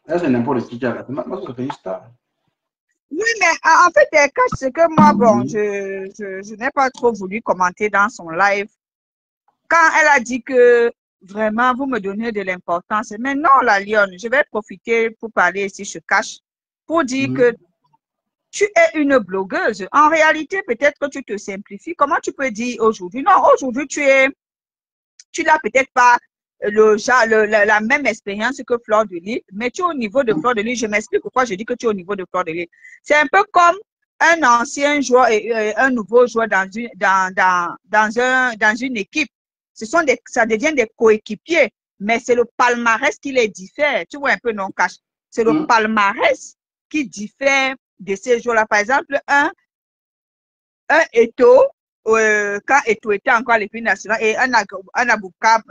C'est n'importe qui là. Moi, je fais une star. Oui, mais en fait, ce que moi, bon, je n'ai pas trop voulu commenter dans son live. Quand elle a dit que vraiment, vous me donnez de l'importance, mais non, la lionne, je vais profiter pour parler ici, je cache, pour dire que tu es une blogueuse. En réalité, peut-être que tu te simplifies. Comment tu peux dire aujourd'hui? Non, aujourd'hui, tu n'as peut-être pas la même expérience que Fleur de Lys, mais tu es au niveau de Fleur de Lys. Je m'explique pourquoi je dis que tu es au niveau de Fleur de Lys. C'est un peu comme un ancien joueur et un nouveau joueur dans une équipe. Ça devient des coéquipiers, mais c'est le palmarès qui les diffère. Tu vois un peu, non, Cash? C'est le palmarès qui diffère de ces joueurs-là. Par exemple, un Eto'o, quand Eto'o était encore à l'équipe nationale, et un Aboubakar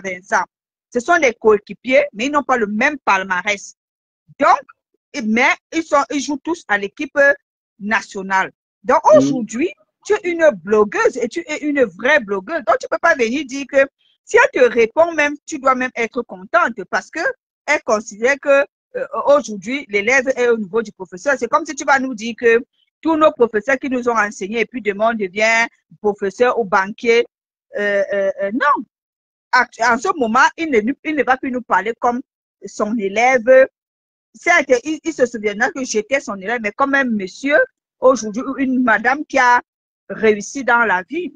Vincent. Ce sont des coéquipiers, mais ils n'ont pas le même palmarès. Donc, mais ils jouent tous à l'équipe nationale. Donc, aujourd'hui, tu es une blogueuse et tu es une vraie blogueuse. Donc, tu ne peux pas venir dire que si elle te répond même, tu dois même être contente parce qu'elle considère que aujourd'hui, l'élève est au niveau du professeur. C'est comme si tu vas nous dire que tous nos professeurs qui nous ont enseigné et puis demain on devient professeur ou banquier. Non. En ce moment, il ne va plus nous parler comme son élève. Certes, il se souviendra que j'étais son élève, mais comme un monsieur, aujourd'hui, une madame qui a réussi dans la vie,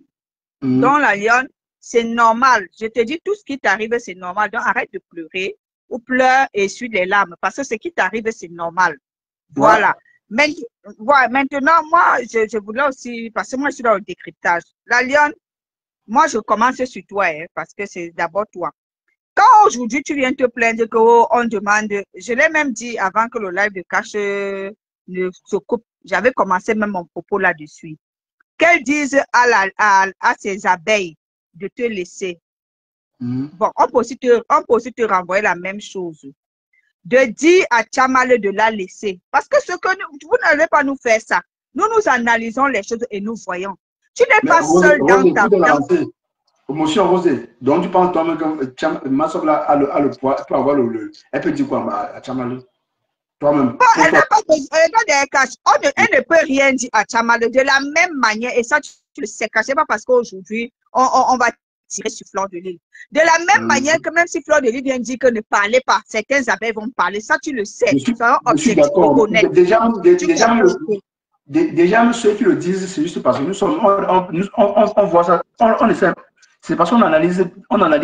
dans la lionne, c'est normal. Je te dis, tout ce qui t'arrive, c'est normal. Donc, arrête de pleurer ou pleure et essuie les larmes parce que ce qui t'arrive, c'est normal. Voilà. Maintenant, moi, je voulais aussi, parce que moi, je suis dans le décryptage. La lionne, moi, je commence sur toi, hein, parce que c'est d'abord toi. Quand aujourd'hui, tu viens te plaindre qu'on demande, je l'ai même dit avant que le live de Cash ne se coupe, j'avais commencé même mon propos là-dessus. Qu'elles disent à ces abeilles de te laisser. Bon, on peut aussi te renvoyer la même chose. De dire à Tchamaleu de la laisser. Parce que vous n'allez pas nous faire ça. Nous analysons les choses et nous voyons. Tu n'es pas seul dans ta vie. Monsieur Rosé, donc tu penses toi-même que Massobla a le poids, peut avoir elle peut dire quoi à Tchamaleu? Toi-même. Bon, elle n'a pas besoin. Elle ne peut rien dire à Tchamaleu de la même manière. Et ça, tu le sais. C'est pas parce qu'aujourd'hui, on va tirer sur Fleur de Lys. De la même manière que même si Fleur de Lys vient dire que ne parlez pas, certains abeilles vont parler. Ça, tu le sais. Je suis d'accord. Déjà, ceux qui le disent, c'est juste parce que nous sommes, on voit ça, on essaie. C'est parce qu'on analyse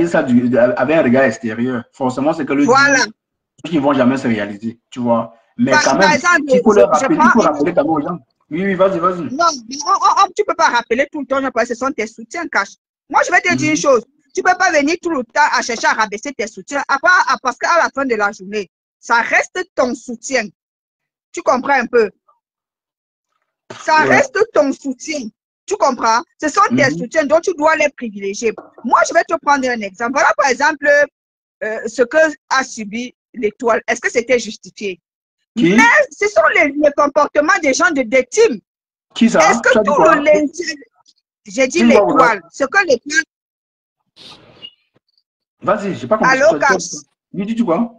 ça avec un regard extérieur. Forcément, c'est que le qui ne vont jamais se réaliser, tu vois. Mais quand même, il faut rappeler quand même aux gens. Oui, vas-y. Non, tu ne peux pas rappeler tout le temps, parce que ce sont tes soutiens, Cash. Moi, je vais te dire une chose. Tu ne peux pas venir tout le temps à chercher à rabaisser tes soutiens, parce qu'à la fin de la journée, ça reste ton soutien. Tu comprends un peu? Ça reste ton soutien. Tu comprends? Ce sont tes soutiens, donc tu dois les privilégier. Moi, je vais te prendre un exemple. Voilà, par exemple, ce que a subi l'Étoile. Est-ce que c'était justifié? Mais ce sont les comportements des gens des teams. Qui ça? Est-ce que tout le lundi, j'ai dit l'Étoile. Ce que l'Étoile. Vas-y, je n'ai pas compris. Allô, Cash? Oui, dis-tu quoi?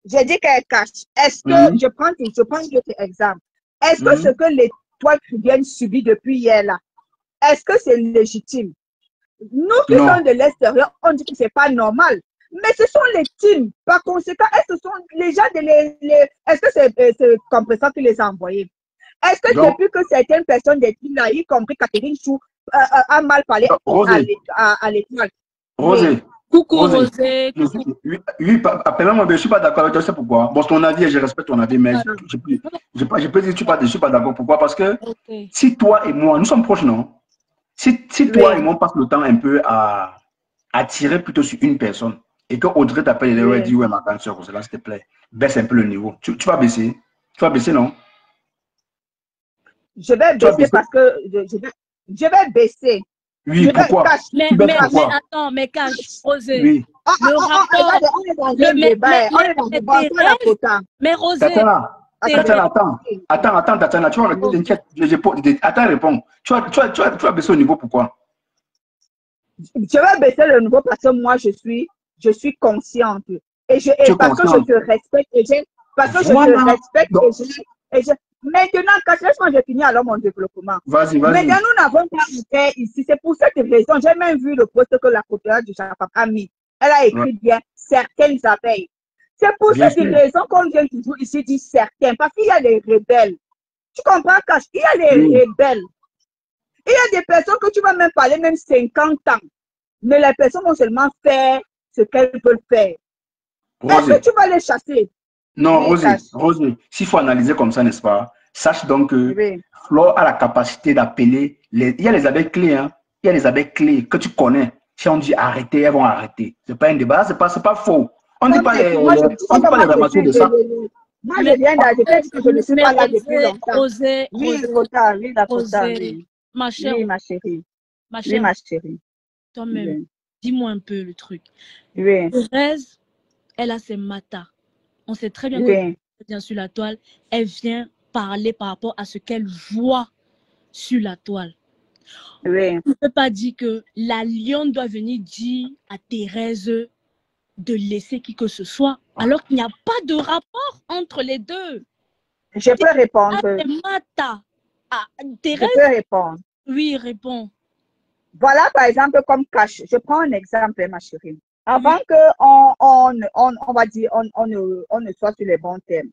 J'ai dit qu'elle cache. Est-ce que, je prends d'autres exemples. Est-ce que ce que l'Étoile Cubaine subit depuis hier là, est-ce que c'est légitime? Nous qui sommes de l'extérieur, on dit que ce n'est pas normal. Mais ce sont les teams. Par conséquent, est-ce que ce sont les gens est-ce que c'est Compresseur qui les a envoyés? Est-ce que depuis que certaines personnes des teams là, y compris Catherine Chou, a mal parlé à l'Étoile? Rosé. Coucou Rosé. Oui, appelle-moi, je ne suis pas d'accord avec toi, c'est pourquoi. Bon, c'est ton avis et je respecte ton avis, mais je peux dire que je ne suis pas d'accord. Pourquoi? Parce que si toi et moi, nous sommes proches, non? Si toi et moi, on passe le temps un peu à tirer plutôt sur une personne et que Audrey t'appelle et dit, ouais, ma grande soeur, Rosé, là, s'il te plaît, baisse un peu le niveau. Tu vas baisser? Tu vas baisser, non? Je vais baisser parce que je vais baisser. Oui, pourquoi? Mais attends, mais Cash, Rosé. Oui. Mais Rosé. Attends, Tatiana, tu vas répondre. Tu vas baisser au niveau, pourquoi? Je vais baisser le niveau parce que moi, je suis consciente. parce que je te respecte, parce que je te respecte, maintenant, quand laisse-moi je finis alors mon développement. Vas-y. Maintenant, nous n'avons pas fait ici. C'est pour cette raison. J'ai même vu le poste que la côtière du Japon a mis. Elle a écrit bien certaines abeilles. C'est pour cette raison qu'on vient toujours ici dire certains. Parce qu'il y a les rebelles. Tu comprends, Cash? Il y a les rebelles. Il y a des personnes que tu vas même parler, même 50 ans. Mais les personnes vont seulement faire ce qu'elles veulent faire. Est-ce que tu vas les chasser? Non, Rosé, s'il faut analyser comme ça, n'est-ce pas? Sache donc que Flore a la capacité d'appeler. Il y a les abeilles clés, hein? Il y a les abeilles clés que tu connais. Si on dit arrêter, elles vont arrêter. Ce n'est pas un débat, ce n'est pas faux. On ne dit pas les ramasser de ça. Moi, je viens d'ajouter que je ne suis pas là depuis longtemps. Ma chérie. Oui, ma chérie. Toi-même, dis-moi un peu le truc. Thérèse, elle a ses matas. On sait très bien qu'elle vient sur la toile. Elle vient parler par rapport à ce qu'elle voit sur la toile. On ne peut pas dire que la lionne doit venir dire à Thérèse de laisser qui que ce soit, alors qu'il n'y a pas de rapport entre les deux. Je peux répondre. Thérèse, je peux répondre. Oui, réponds. Voilà, par exemple, comme Cash. Je prends un exemple, ma chérie. Avant on va dire, on ne soit sur les bons termes.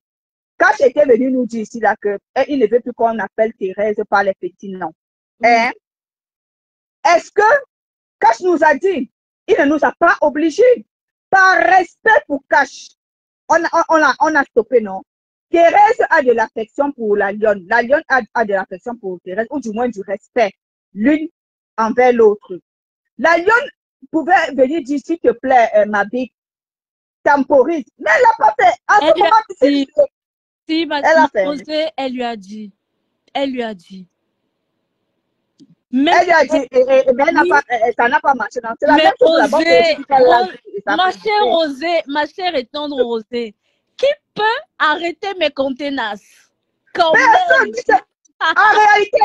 Cash était venu nous dire ici là que il ne veut plus qu'on appelle Thérèse par les petits noms. Est-ce que Cash nous a dit, il ne nous a pas obligés, par respect pour Cash, on a stoppé, non? Thérèse a de l'affection pour la lionne. La lionne a de l'affection pour Thérèse, ou du moins du respect, l'une envers l'autre. La lionne pouvait venir dire, s'il te plaît, ma big, temporise. Mais elle n'a pas fait. Elle lui a dit. Elle lui a dit, mais ça n'a pas marché. C'est la même chose. Ma chère et tendre Rosée, qui peut arrêter mes contenances? En réalité,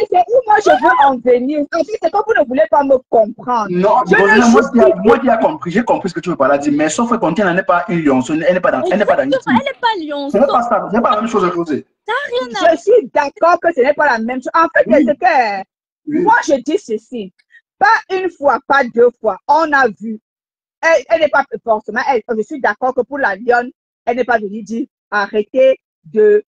c'est où moi je veux en venir. C'est que vous ne voulez pas me comprendre. Non, moi j'ai compris ce que tu veux par là dire, mais sauf que quand elle n'est pas une lionceau, elle n'est pas dans une team. Elle n'est pas lionceau. Ce n'est pas ça, ce n'est pas la même chose à Rosée. Je suis d'accord que ce n'est pas la même chose. En fait, c'est que moi je dis ceci. Pas une fois, pas deux fois. On a vu. Elle n'est pas forcément. Je suis d'accord que pour la lionne, elle n'est pas venue dire arrêtez de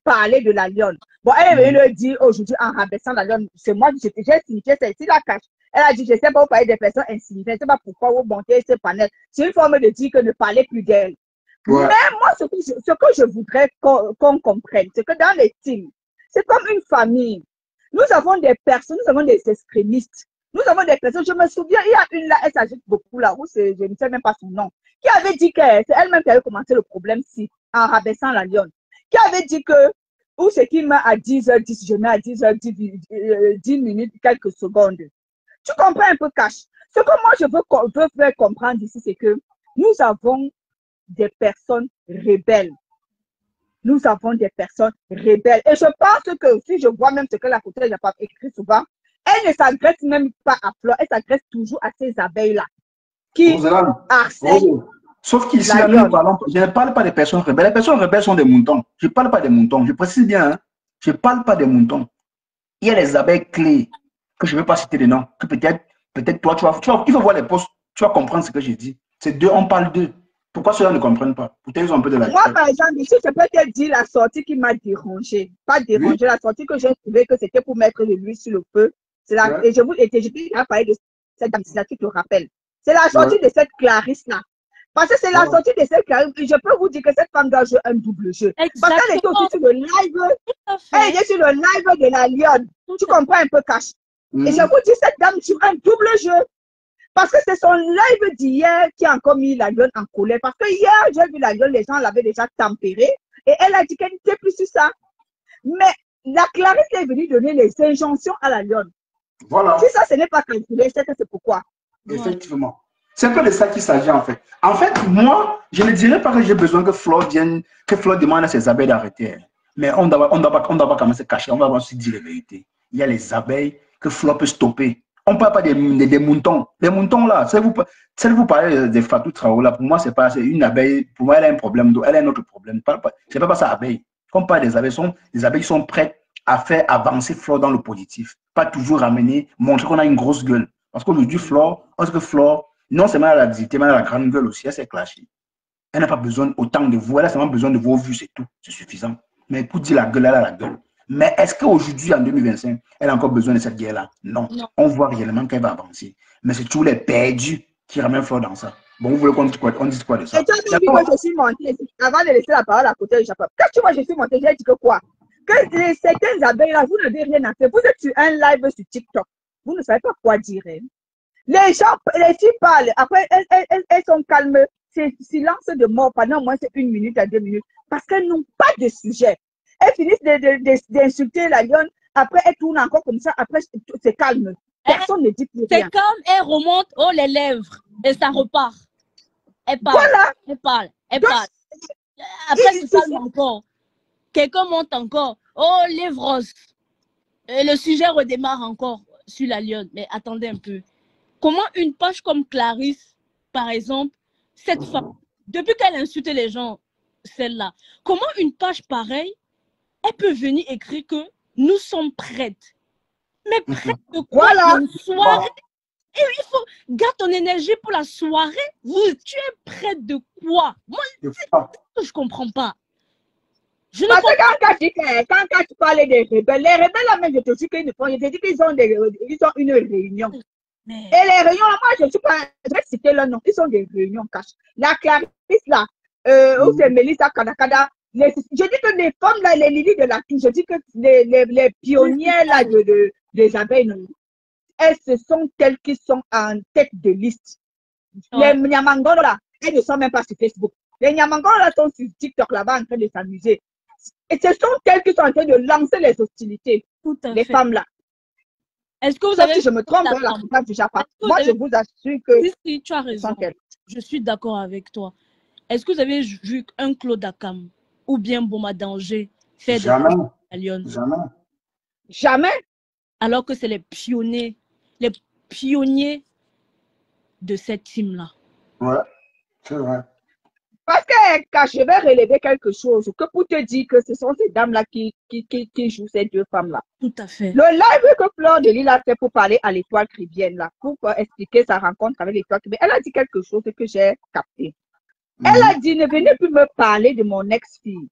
parler de la lionne. Bon, elle est venue le dire aujourd'hui en rabaissant la lionne. C'est moi qui j'ai signifié celle-ci la cache. Elle a dit, je ne sais pas, vous parlez des personnes insignifiantes. Je ne sais pas pourquoi vous montez ces panels. C'est une forme de dire que ne parlez plus d'elle. Mais moi, ce que je voudrais qu'on comprenne, c'est que dans les teams, c'est comme une famille. Nous avons des personnes, nous avons des extrémistes. Nous avons des personnes, je me souviens, il y a une là, elle s'agite beaucoup là, où je ne sais même pas son nom, qui avait dit que c'est elle-même qui avait commencé le problème-ci en rabaissant la lionne. Qui avait dit que, ou ce qui met à 10h10, je mets à 10h10, 10 minutes, quelques secondes. Tu comprends un peu, Cash? Ce que moi, je veux faire comprendre ici, c'est que nous avons des personnes rebelles. Nous avons des personnes rebelles. Et je pense que si je vois même ce que la côté n'a pas écrit souvent, elle ne s'agresse même pas à Flore, elle s'agresse toujours à ces abeilles-là. Qui harcèlent. Sauf qu'ici, je ne parle pas des personnes rebelles. Les personnes rebelles sont des moutons. Je ne parle pas des moutons. Je précise bien, hein? Je ne parle pas des moutons. Il y a les abeilles clés, que je ne vais pas citer les noms, que peut-être toi, il faut voir les posts, tu vas comprendre ce que j'ai dit. C'est deux, on parle d'eux. Pourquoi ceux-là ne comprennent pas? Peut-être ils ont un peu de la... Moi, par exemple, ici, je peux te dire la sortie qui m'a dérangé. Pas dérangé, la sortie que j'ai trouvé que c'était pour mettre de l'huile sur le feu. Et je vais parler de cette dame-là, tu te rappelles. C'est la sortie de cette Clarisse-là. Parce que c'est la sortie de cette Clarisse. Je peux vous dire que cette femme doit jouer un double jeu. Parce qu'elle était aussi sur le live. Elle était sur le live de la lionne. Tu comprends un peu, Cash. Et je vous dis, cette dame joue un double jeu. Parce que c'est son live d'hier qui a encore mis la lionne en colère. Parce que hier, j'ai vu la lionne, les gens l'avaient déjà tempérée. Et elle a dit qu'elle n'était plus sur ça. Mais la Clarisse est venue donner les injonctions à la lionne. Voilà. Si ça, ce n'est pas calculé, c'est que c'est pourquoi. Effectivement. C'est un peu de ça qu'il s'agit en fait. En fait, moi, je ne dirais pas que j'ai besoin que Flore vienne, que Flore demande à ses abeilles d'arrêter. Mais on ne doit pas commencer à cacher, on va aussi dire la vérité. Il y a les abeilles que Flore peut stopper. On ne parle pas des moutons. Les moutons, là, celle vous parlez des Fatou Traoré, là, pour moi, c'est pas une abeille. Pour moi, elle a un problème, elle a un autre problème. C'est pas ça, abeille. Quand on parle des abeilles, les abeilles sont prêtes à faire avancer Flore dans le positif. Pas toujours ramener, montrer qu'on a une grosse gueule. Parce qu'aujourd'hui, Flore, parce que Flore, non seulement elle a la visité, mais elle a la grande gueule aussi, elle s'est clashée. Elle n'a pas besoin autant de vous, elle a seulement besoin de vos vues, c'est tout, c'est suffisant. Mais pour dire la gueule, elle a la gueule. Mais est-ce qu'aujourd'hui, en 2025, elle a encore besoin de cette guerre-là? Non. On voit réellement qu'elle va avancer. Mais c'est tous les perdus qui ramènent Flore dans ça. Bon, vous voulez qu'on dise quoi, de ça? Et toi, tu as vu que je suis montée, avant de laisser la parole à côté du Japon. Quand tu vois, je suis montée, j'ai dit que quoi? Que certaines abeilles-là, vous n'avez rien à faire. Vous êtes sur un live sur TikTok. Vous ne savez pas quoi dire. Hein? Les gens, les filles parlent. Après, elles sont calmes. C'est silence de mort pendant moins c'est 1 minute à 2 minutes. Parce qu'elles n'ont pas de sujet. Elles finissent d'insulter la lionne. Après, elles tournent encore comme ça. Après, c'est calme. Personne ne dit plus rien. C'est comme elles remontent les lèvres. Et ça repart. Elle parle. Voilà. Elle parle. Elle parle. Après, c'est calme encore. Quelqu'un monte encore. Oh, lèvres. Et le sujet redémarre encore sur la lionne. Mais attendez un peu. Comment une page comme Clarisse, par exemple, cette femme, depuis qu'elle insulte les gens, celle-là, comment une page pareille, elle peut venir écrire que nous sommes prêtes. Mais prêtes de quoi? Voilà. Une soirée. Et il faut garder ton énergie pour la soirée. Tu es prête de quoi? Moi, je ne comprends pas. Parce que quand tu parlais des rebelles, les rebelles là même, je te dis qu'ils ont une réunion. Mais... Et les réunions, moi, je ne suis pas, je vais citer leur nom, ils sont des réunions cash. La Clarisse là, où c'est Mélissa Kadakada, je dis que les femmes là, les Lily de la Tour, je dis que les pionnières là des abeilles, elles, ce sont elles qui sont en tête de liste. Les Nyamangolo là, elles ne sont même pas sur Facebook. Les Nyamangolo là sont sur TikTok là-bas en train de s'amuser. Et ce sont elles qui sont en train de lancer les hostilités. Les femmes là. Est-ce que vous avez... Si je me trompe dans la campagne du Japon, moi je vous assure que... Si, tu as raison. Je suis d'accord avec toi. Est-ce que vous avez vu un Claude Akam ou bien Boma Danger faire des choses à Lyon? Jamais. Jamais. Alors que c'est les pionniers de cette team-là. Ouais, c'est vrai. Parce que je vais relever quelque chose, que pour te dire que ce sont ces dames-là qui jouent ces deux femmes-là. Tout à fait. Le live que Flore de Lille a fait pour parler à l'étoile Cribienne, là, pour expliquer sa rencontre avec l'étoile Cribienne, elle a dit quelque chose que j'ai capté. Elle a dit, ne venez plus me parler de mon ex-fille.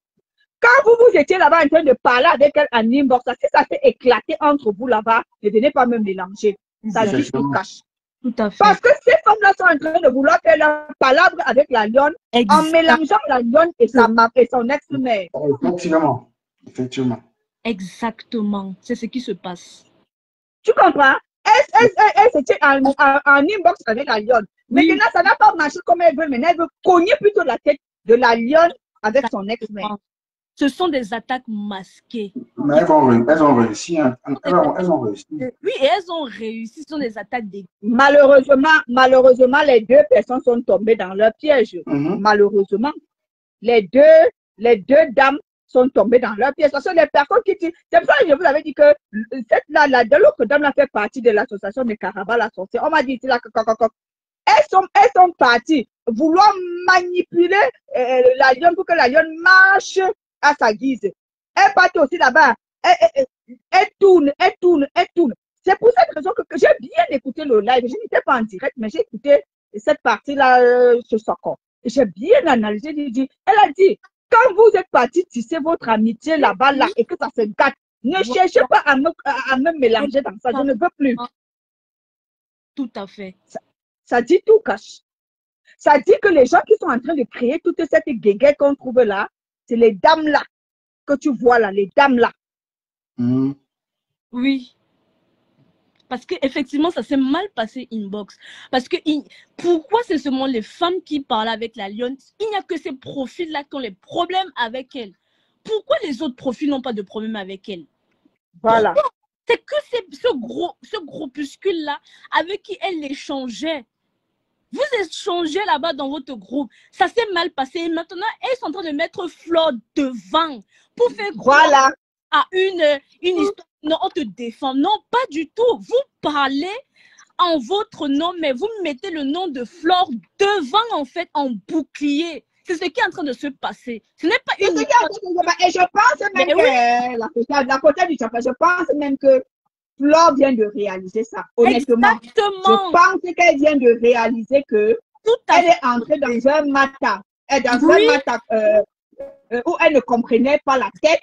Quand vous étiez là-bas en train de parler avec elle en inbox, si ça s'est éclaté entre vous là-bas, ne venez pas me mélanger. Ça juste se cache. Tout à fait. Parce que ces femmes-là sont en train de vouloir faire la palabre avec la lionne en mélangeant la lionne et son ex-mère. Effectivement. Effectivement. Exactement. C'est ce qui se passe. Tu comprends? Elle c'était en inbox avec la lionne. Oui. Maintenant, ça n'a pas marché comme elle veut. Maintenant, elle veut cogner plutôt la tête de la lionne avec son ex-mère. Ce sont des attaques masquées. Mais elles ont réussi. Hein. Elles ont réussi. Oui, et elles ont réussi. Ce sont des attaques des... Malheureusement, les deux personnes sont tombées dans leur piège. Malheureusement, les deux dames sont tombées dans leur piège. Ce sont des personnes qui... C'est pour ça que je vous avais dit que l'autre dame là fait partie de l'association de Caraba la sorcière. On m'a dit là, elles sont parties vouloir manipuler la lionne pour que la lionne marche à sa guise. Elle partait aussi là-bas. Elle tourne. C'est pour cette raison que j'ai bien écouté le live. Je n'étais pas en direct, mais j'ai écouté cette partie-là ce soir. J'ai bien analysé. Elle a dit, quand vous êtes parti tisser votre amitié là-bas, là, et que ça se gâte, ne cherchez pas à me mélanger dans ça. Je ne veux plus. Tout à fait. Ça dit tout, Cash. Ça dit que les gens qui sont en train de créer toute cette guéguette qu'on trouve là, c'est les dames là que tu vois là, les dames là. Oui. Parce qu'effectivement, ça s'est mal passé inbox. Parce que pourquoi c'est seulement les femmes qui parlent avec la lionne? Il n'y a que ces profils-là qui ont les problèmes avec elle. Pourquoi les autres profils n'ont pas de problème avec elle? Voilà. C'est que ce groupuscule-là avec qui elle échangeait. Vous échangez là-bas dans votre groupe. Ça s'est mal passé. Et maintenant, elles sont en train de mettre Flore devant pour faire croire à une histoire non, on te défend. Non, pas du tout. Vous parlez en votre nom, mais vous mettez le nom de Flore devant, en fait, en bouclier. C'est ce qui est en train de se passer. Ce n'est pas une... Et je pense même que la côté du Japon, je pense même que Flore vient de réaliser ça, honnêtement. Exactement. Je pense qu'elle vient de réaliser que elle est entrée dans un matin, où elle ne comprenait pas la tête.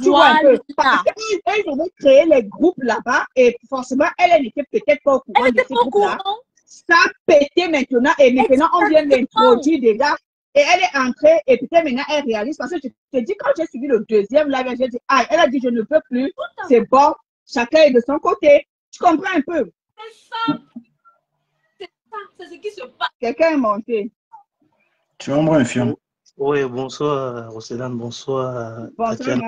Tu vois un peu. Parce qu'elle avait créé les groupes là-bas et forcément, elle n'était peut-être pas au courant de ces groupes-là. Ça a pété maintenant et maintenant, on vient d'introduire des gars. Et elle est entrée et peut-être maintenant elle réalise parce que je te dis quand j'ai suivi le deuxième live, j'ai dit ah, elle a dit je ne peux plus, c'est bon, chacun est de son côté. Tu comprends un peu? C'est ce qui se passe. Quelqu'un est monté. Tu es un bon infirme. Oui, bonsoir Roselane, bonsoir. Bonsoir,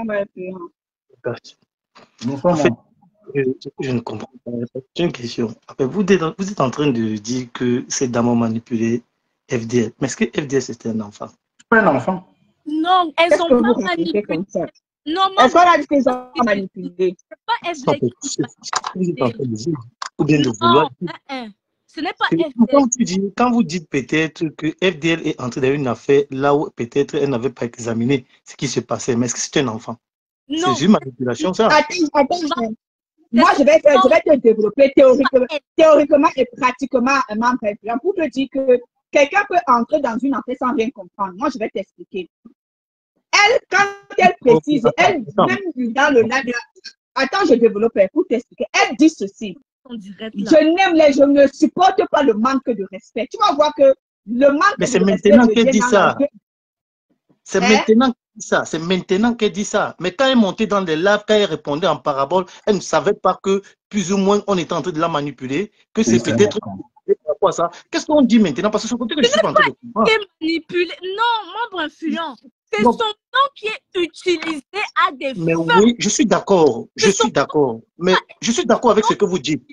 bonsoir. En fait, je ne comprends pas. J'ai une question. Vous êtes en train de dire que ces dames ont manipulé FDL. Mais est-ce que FDL c'était un enfant? Pas un enfant. Non, elles sont pas manipulées. Non, est-ce qu'on a dit qu'elles ont manipulé? C'est pas FDL. Vous êtes en train de dire. Ou bien de vouloir. Ce n'est pas FDL. Quand vous dites peut-être que FDL est entrée dans une affaire là où peut-être elle n'avait pas examiné ce qui se passait, mais est-ce que c'est un enfant? Non. C'est une manipulation, ça? Attends. Moi, je vais te développer théoriquement et pratiquement pour te dire que quelqu'un peut entrer dans une affaire sans rien comprendre. Moi, je vais t'expliquer. Elle, quand elle précise, elle, même dans le live, attends, je développe pour t'expliquer. Elle dit ceci. Je ne supporte pas le manque de respect. Tu vas voir que le manque de respect. Mais c'est maintenant qu'elle dit ça. C'est maintenant. C'est maintenant qu'elle dit ça. Mais quand elle montait dans les lives, quand elle répondait en parabole, elle ne savait pas que plus ou moins on était en train de la manipuler, que c'est peut-être quoi ça. Qu'est-ce qu'on dit maintenant? Parce que c'est côté que je suis en train de comprendre. Manipulé. Non, membre influent. C'est son nom qui est utilisé à des fins. Mais oui, je suis d'accord. Je suis d'accord. Mais je suis d'accord avec ce que vous dites.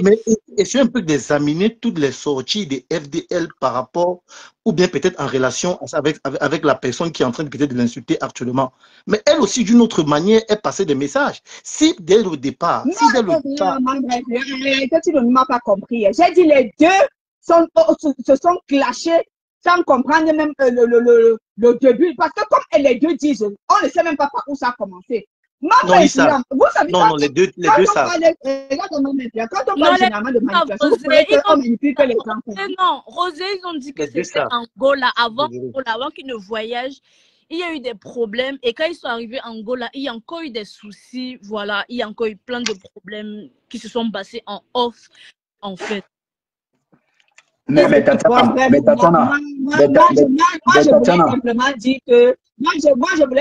Mais essayez un peu d'examiner toutes les sorties des FDL par rapport, ou bien peut-être en relation avec la personne qui est en train peut-être de l'insulter actuellement. Mais elle aussi, d'une autre manière, elle passait des messages. Si dès le départ... tu ne m'as pas compris. J'ai dit les deux se sont clashés sans comprendre même le début. Parce que comme les deux disent, on ne sait même pas par où ça a commencé. Non, ils savent. Non, les deux savent. Quand on parle généralement de manipulation, vous croyez qu'on manipule que les enfants. Non, Rosé, ils ont dit que c'était Angola. Avant qu'ils ne voyagent, il y a eu des problèmes. Et quand ils sont arrivés en Angola, il y a encore eu des soucis. Voilà, il y a encore eu plein de problèmes qui se sont passés en off, en fait. Moi, je voulais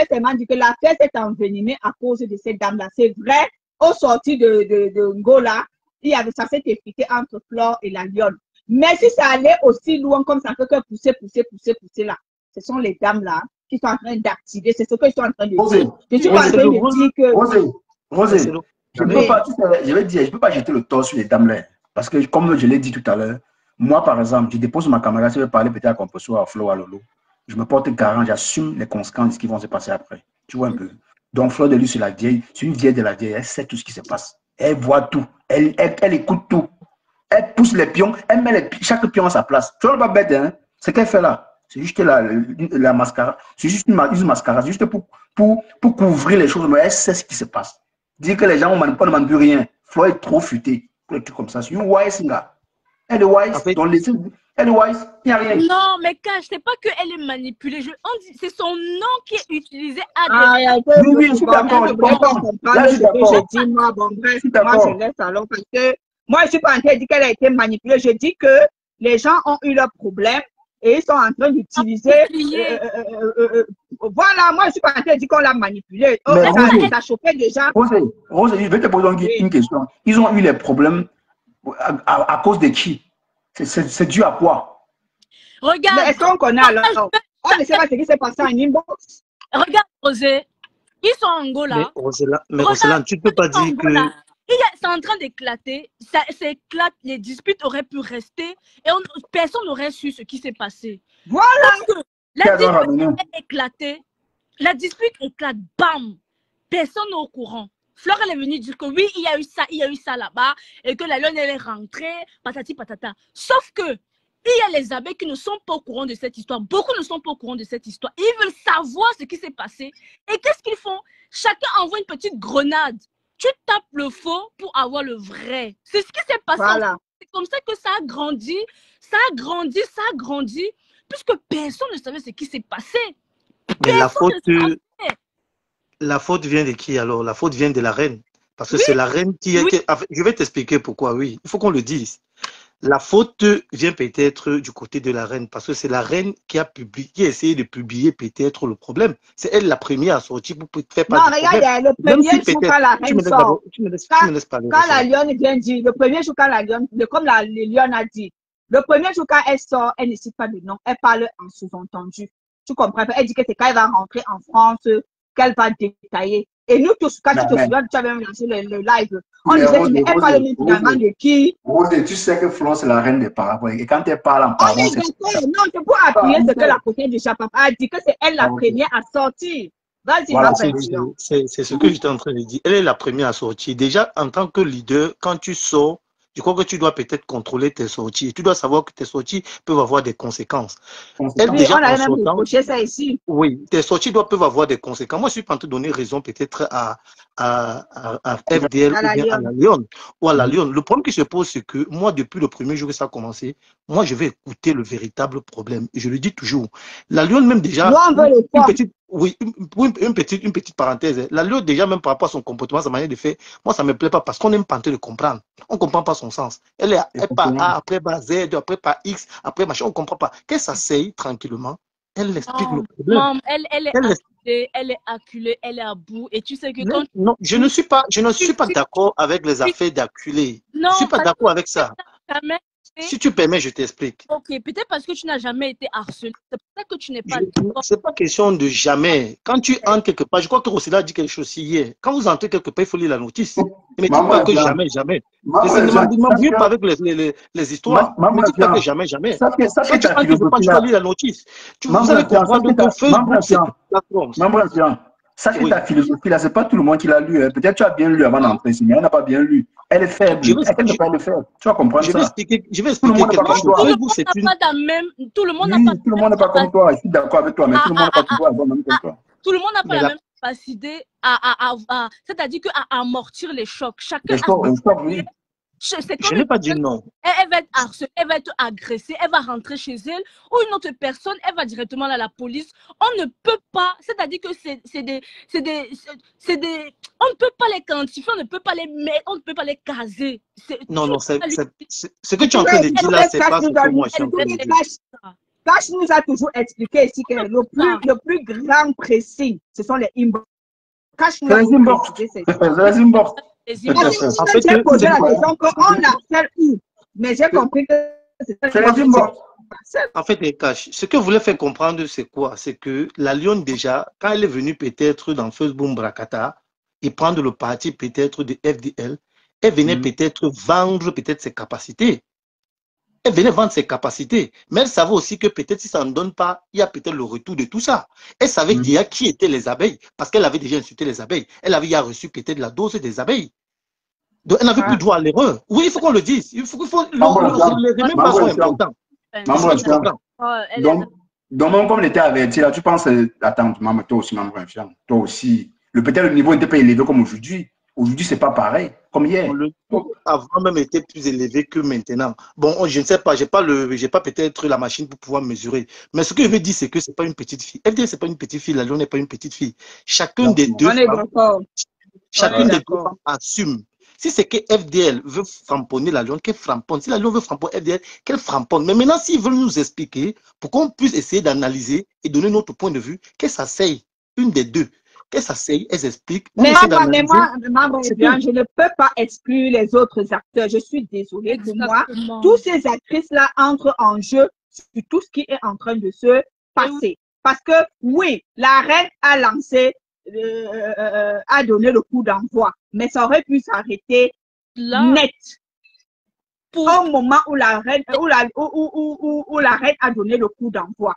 simplement dire que l'affaire s'est envenimée à cause de cette dame-là. C'est vrai, au sorti de Ngola, ça s'est expliqué entre Flore et la lionne. Mais si ça allait aussi loin comme ça, fait que pousser là, ce sont les dames-là qui sont en train d'activer. C'est ce que je suis en train de dire. Je suis en train de dire que... Rosé, je peux pas jeter le tort sur les dames-là. Parce que, comme je l'ai dit tout à l'heure, moi, par exemple, je dépose ma caméra, si je veux parler peut-être à Composo, à Flo, à Lolo. Je me porte garant, j'assume les conséquences qui vont se passer après. Tu vois un peu. Donc, Fleur de Lys, c'est la vieille, c'est une vieille de la vieille, elle sait tout ce qui se passe. Elle voit tout, elle écoute tout. Elle pousse les pions, elle met chaque pion à sa place. Tu vois, pas bête, hein? Ce qu'elle fait là, c'est juste la mascara. C'est juste une mascara, c'est juste pour couvrir les choses, mais elle sait ce qui se passe. Dire que les gens ne manipulent rien. Fleur est trop futée. Pour les trucs comme ça. C'est une wise, gars. Elle est wise, elle est wise, il n'y a rien. Non, mais cache, c'est pas qu'elle est manipulée. C'est son nom qui est utilisé à des... Oui, je suis d'accord. Là, je suis d'accord. Je dis, moi, bon, bref, moi, je laisse alors parce que moi, je ne suis pas en train de dire qu'elle a été manipulée. Je dis que les gens ont eu leurs problèmes et ils sont en train d'utiliser... voilà, moi, je ne suis pas en train de dire qu'on l'a manipulée. Ça chauffait déjà. Rose, je vais te poser une question. Ils ont eu les problèmes à cause de qui? C'est dû à quoi? Regarde. Est-ce qu'on connaît alors? On ne sait pas ce qui s'est passé en inbox. Regarde, Rosé. Ils sont en Angola. Mais Roselane, tu ne peux pas dire que... C'est en train d'éclater. Ça éclate. Les disputes auraient pu rester et personne n'aurait su ce qui s'est passé. Voilà. La dispute est éclatée. La dispute éclate. Bam. Personne n'est au courant. Fleur, elle est venue dire que oui, il y a eu ça là-bas, et que la lionne, elle est rentrée, patati patata. Sauf que, il y a les abeilles qui ne sont pas au courant de cette histoire. Beaucoup ne sont pas au courant de cette histoire. Ils veulent savoir ce qui s'est passé. Et qu'est-ce qu'ils font? Chacun envoie une petite grenade. Tu tapes le faux pour avoir le vrai. C'est ce qui s'est passé. Voilà. C'est comme ça que ça a grandi, ça a grandi, ça a grandi, puisque personne ne savait ce qui s'est passé. Mais la faute vient de qui alors? La faute vient de la reine. Parce que c'est la reine qui est... Je vais t'expliquer pourquoi, oui. Il faut qu'on le dise. La faute vient peut-être du côté de la reine, parce que c'est la reine qui a essayé de publier peut-être le problème. C'est elle la première à sortir pour faire pas de problème. Regarde, le premier jour quand la reine sort, quand la lionne vient dire, le premier jour quand la lionne, comme la lionne a dit, le premier jour quand elle sort, elle ne cite pas de nom, elle parle en sous-entendu. Tu comprends? Elle dit que c'est quand elle va rentrer en France qu'elle va détailler. Et nous tous, quand tu te souviens, tu avais lancé le live. On disait, elle parle finalement de qui? Tu sais que Florence c'est la reine des parapluies. Et quand elle parle en parlant, c'est... Non, c'est pour appuyer ce que la côté de Chapapa a dit, que c'est elle la première à sortir. Vas-y, voilà, c'est ce que j'étais en train de dire. Elle est la première à sortir. Déjà, en tant que leader, quand tu sors, je crois que tu dois peut-être contrôler tes sorties. Tu dois savoir que tes sorties peuvent avoir des conséquences. Elle, déjà, on a même reproché ça ici. Oui, tes sorties peuvent avoir des conséquences. Moi, je suis pas en train de donner raison peut-être à FDL ou bien à la Lyon. Ou à la Lyon. Le problème qui se pose, c'est que moi, depuis le premier jour que ça a commencé, moi, je vais écouter le véritable problème. Et je le dis toujours. La Lyon, même déjà, une petite parenthèse. La Lyon, déjà, même par rapport à son comportement, sa manière de faire, moi, ça ne me plaît pas parce qu'on n'aime pas de comprendre. On ne comprend pas son sens. Elle est par A, après par Z, après par X, après machin, on ne comprend pas. Qu'elle s'asseye tranquillement, elle explique le problème. Maman, elle est acculée, elle est à bout. Et tu sais que quand... Non, je ne suis pas d'accord avec les affaires d'acculés. Je ne suis pas d'accord avec ça. Si tu permets, je t'explique. Ok, peut-être parce que tu n'as jamais été harcelé. C'est pour ça que tu n'es pas... C'est pas question de jamais. Quand tu entres quelque part, je crois que Rossila a dit quelque chose hier. Quand vous entrez quelque part, il faut lire la notice. Ne me dites pas que jamais. Ne m'embrouillez pas avec les histoires. Ne me dites pas que jamais. Quand tu entres quelque part, tu vas lire la notice. Vous allez comprendre que Facebook, c'est une plateforme. Ça, c'est ta philosophie là, c'est pas tout le monde qui l'a lu. Peut-être tu as bien lu avant d'entrer ici, mais elle n'a pas bien lu. Elle est faible. Elle ne peut pas le faire. Tu vas comprendre ça. Je vais expliquer quelque chose. Tout le monde n'est pas comme toi. Je suis d'accord avec toi, mais tout le monde n'est pas comme toi. Tout le monde n'a pas la même capacité c'est-à-dire qu'à amortir les chocs. Chacun je n'ai pas dit non. Elle va être harcelée, elle va être agressée, elle va rentrer chez elle, ou une autre personne, elle va directement à la police. On ne peut pas, c'est-à-dire que c'est des, on ne peut pas les quantifier, on ne peut pas les mettre, on ne peut pas les caser. Non, ce que tu es en train de dire là, c'est pas ce que moi je suis en train de dire. Cash nous a toujours expliqué ici que le plus grand précis, ce sont les inbox. Cash nous a expliqué les inbox. J'ai posé la question qu'on appelle où, mais j'ai compris que c'est les inbox. En fait, Cash, ce que vous voulez faire comprendre, c'est quoi? C'est que la Lyon, déjà, quand elle est venue peut-être dans Facebook Brakata et prendre le parti peut-être de FDL, elle venait peut-être vendre peut-être ses capacités. Elle venait vendre ses capacités, mais elle savait aussi que peut-être si ça ne donne pas, il y a peut-être le retour de tout ça. Elle savait déjà qui étaient les abeilles, parce qu'elle avait déjà insulté les abeilles. Elle avait déjà reçu peut-être la dose des abeilles. Donc elle n'avait plus droit à l'erreur. Oui, il faut qu'on le dise. Les remèdes sont importants. Donc, comme elle était avertie, là, tu penses, attends, maman, toi aussi, maman, toi aussi, peut-être le niveau n'était pas élevé comme aujourd'hui. Aujourd'hui, ce n'est pas pareil, comme hier. Le taux avant même était plus élevé que maintenant. Bon, je ne sais pas, je n'ai pas peut-être la machine pour pouvoir mesurer. Mais ce que je veux dire, c'est que ce n'est pas une petite fille. FDL, ce n'est pas une petite fille, la Lyon n'est pas une petite fille. Chacune des deux femmes assume. Si c'est que FDL veut framponner la Lyon, qu'elle framponne. Si la Lyon veut framponner FDL, qu'elle framponne. Mais maintenant, s'ils veulent nous expliquer, pour qu'on puisse essayer d'analyser et donner notre point de vue, qu'elle s'asseye, une des deux. Qu'elle s'asseye, elle explique. Mais moi, je ne peux pas exclure les autres acteurs. Je suis désolée. Pour moi, tous ces actrices-là entrent en jeu sur tout ce qui est en train de se passer. Parce que, oui, la reine a lancé, a donné le coup d'envoi, mais ça aurait pu s'arrêter net. Au moment où la reine, où la reine a donné le coup d'envoi.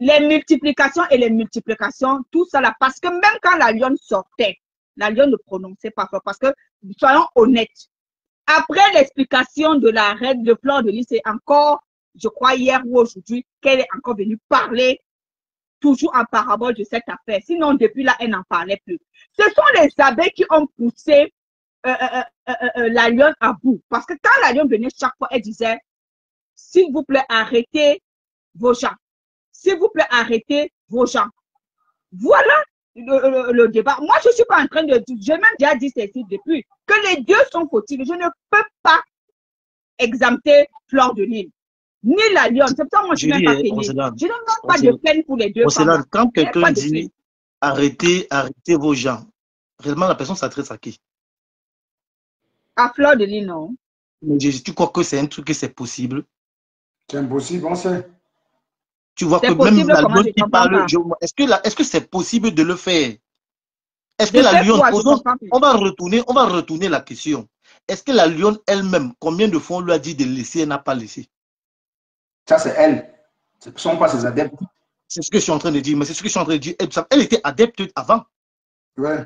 Les multiplications et les multiplications, tout ça là, parce que même quand la lionne sortait, La lionne ne prononçait pas fort parce que, soyons honnêtes, après l'explication de la règle de Fleur de Lys, c'est encore, je crois, hier ou aujourd'hui, qu'elle est encore venue parler toujours en parabole de cette affaire. Sinon, depuis là, elle n'en parlait plus. Ce sont les abeilles qui ont poussé la lionne à bout. Parce que quand la lionne venait chaque fois, elle disait, s'il vous plaît, arrêtez vos gens. S'il vous plaît, arrêtez vos gens. Voilà le débat. Moi, je ne suis pas en train de dire, j'ai même déjà dit ceci depuis, que les deux sont fautifs. Je ne peux pas exempter Fleur de Lys, ni la lionne. C'est pour ça que moi, je ne suis même pas peinée. Je n'ai même pas de peine pour les deux femmes. Quand quelqu'un dit arrêtez vos gens, réellement, la personne s'adresse à qui? À Fleur de Lys, non. Mais tu crois que c'est un truc que c'est possible? C'est impossible, on sait. Tu vois que même la lionne qui parle, est-ce que c'est possible de le faire? Est-ce que la lionne, on va retourner la question. Est-ce que la lionne elle-même, combien de fois on lui a dit de laisser, elle n'a pas laissé? Ça, c'est elle. Ce ne sont pas ses adeptes. C'est ce que je suis en train de dire. Mais c'est ce que je suis en train de dire. Elle était adepte avant. Ouais.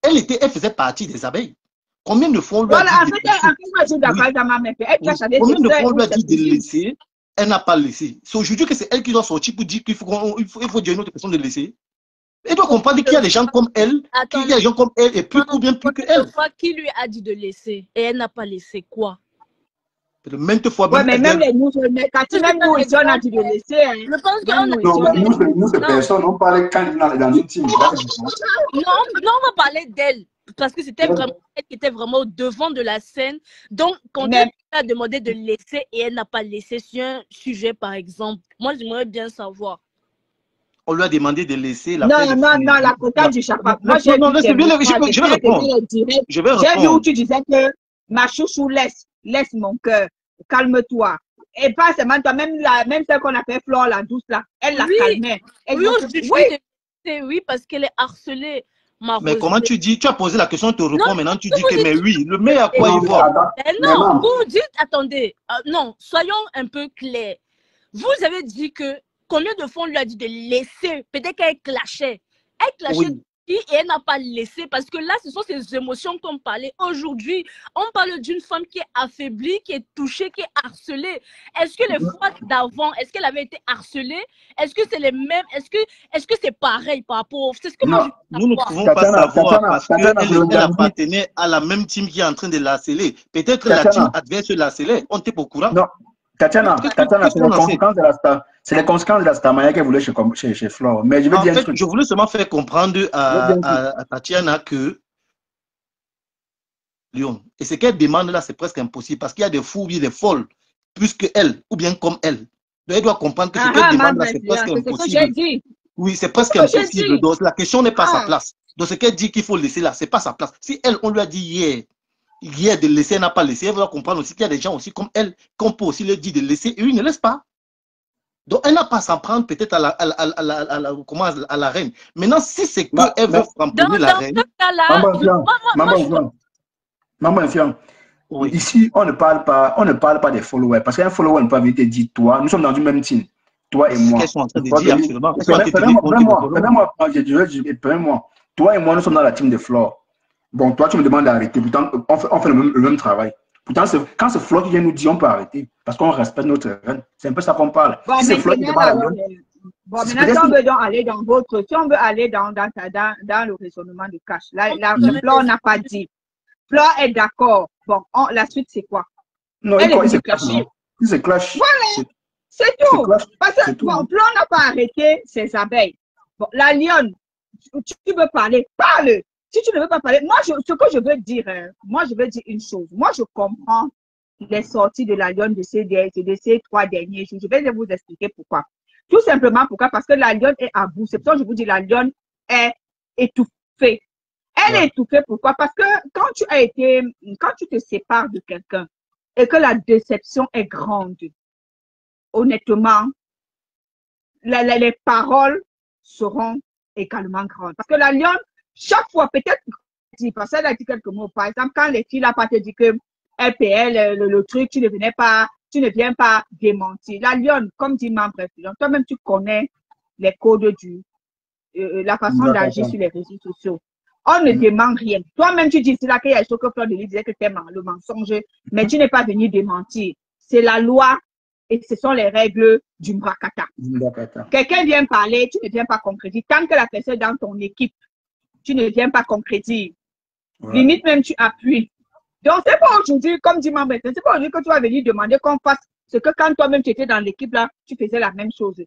Elle faisait partie des abeilles. Combien de fois on lui a dit de laisser? Combien de fois on lui a dit de laisser? Elle n'a pas laissé. C'est aujourd'hui que c'est elle qui doit sortir pour dire qu'il faut dire à une autre personne de laisser. Elle doit comprendre qu'il y a des gens comme elle, qu'il y a des gens comme elle et plus ou bien plus que elle. Qui lui a dit de laisser et elle n'a pas laissé quoi? Maintes fois. Ouais, mais même les nous, même nous ici, on a dit de laisser. Je pense qu'on a nous, c'est personne, on parlait quand il est dans une team. Non, on va parler d'elle. Parce que c'était vraiment elle qui était vraiment au devant de la scène. Donc, quand elle a demandé de laisser et elle n'a pas laissé sur un sujet, par exemple, moi, j'aimerais bien savoir. On lui a demandé de laisser la la quota du chapeau. Moi, j'ai vu où tu disais que ma chouchou, laisse mon cœur, calme-toi. Et pas seulement toi, même celle qu'on appelle Flore, la douce, là, elle la calmait. Oui, parce qu'elle est harcelée. Mais comment tu dis? Tu as posé la question, on te répond maintenant, tu dis que mais oui, le mais à quoi il voit? Non, vous dites, attendez, non, soyons un peu clairs. Vous avez dit que combien de fois on lui a dit de laisser? Peut-être qu'elle clashait. Elle clashait et elle n'a pas laissé parce que là, ce sont ces émotions qu'on parlait. Aujourd'hui, on parle d'une femme qui est affaiblie, qui est touchée, qui est harcelée. Est-ce que les fois d'avant, est-ce qu'elle avait été harcelée? Est-ce que c'est les mêmes? Est-ce que c'est pareil par rapport? C'est ce que moi, nous ne pouvons pas savoir parce qu'elle appartenait à la même team qui est en train de la sceller. Peut-être la team adverse la scellait. On n'était pas au courant. Non. Tatiana, c'est les conséquences de la star. C'est les conséquences de la Starmania qu'elle voulait chez Flore. Mais je veux dire un truc. Je voulais seulement faire comprendre à Tatiana que Lyon. Et ce qu'elle demande là, c'est presque impossible parce qu'il y a des fous ou bien des folles plus que elle ou bien comme elle. Donc elle doit comprendre que ce qu'elle demande là, c'est presque impossible. Oui, c'est presque impossible. Donc la question n'est pas sa place. Donc ce qu'elle dit qu'il faut laisser là, c'est pas sa place. Si elle, on lui a dit hier de laisser, elle n'a pas laissé, elle va comprendre aussi qu'il y a des gens aussi comme elle qu'on peut aussi lui dire de laisser et lui ne laisse pas. Donc elle n'a pas à s'en prendre peut-être à la reine. Maintenant, si c'est qu'elle veut frapper la reine. Maman infirme. Ici, on ne parle pas des followers. Parce qu'un follower ne peut pas venir te dire toi, nous sommes dans une même team. Toi et moi. Permets-moi. Toi et moi, nous sommes dans la team de Flore. Bon, toi, tu me demandes d'arrêter. Pourtant, on fait le même travail. Pourtant, quand c'est Flore qui vient nous dire, on peut arrêter. Parce qu'on respecte notre reine. C'est un peu ça qu'on parle. Bon, si maintenant, si on veut donc aller dans votre... Si on veut aller dans le raisonnement de Cash, là, Flore n'a pas dit. Flore est d'accord. Bon, la suite, c'est quoi? Non, il se clash. Voilà, c'est tout. Parce que bon, Flore n'a pas arrêté ses abeilles. Bon, la lionne, tu veux parler, parle. Si tu ne veux pas parler, moi, ce que je veux dire, moi, je veux dire une chose. Moi, je comprends les sorties de la lionne de ces 3 derniers jours. Je vais vous expliquer pourquoi. Tout simplement pourquoi? Parce que la lionne est à bout. C'est pour ça que je vous dis, la lionne est étouffée. Elle est étouffée, pourquoi? Parce que quand tu te sépares de quelqu'un et que la déception est grande, honnêtement, les paroles seront également grandes. Parce que la lionne, chaque fois, peut-être, parce qu'elle a dit quelques mots. Par exemple, quand les filles n'ont pas te dit que LPL, le truc, tu ne viens pas démentir. La lionne, comme dit membre président, toi-même, tu connais les codes la façon d'agir sur les réseaux sociaux. On ne demande rien. Toi-même, tu dis, c'est là qu'il y a ce que Fleur de Lys disait que tu aimes le mensonge, mais tu n'es pas venu démentir. C'est la loi et ce sont les règles du Mbrakata. Quelqu'un vient parler, tu ne viens pas concrétiser. Tant que la personne est dans ton équipe, tu ne viens pas concrétiser. Ouais. Limite même, tu appuies. Donc, c'est pas aujourd'hui, comme dit Mambe, c'est pas aujourd'hui que tu vas venir demander qu'on fasse ce que quand toi-même tu étais dans l'équipe là, tu faisais la même chose.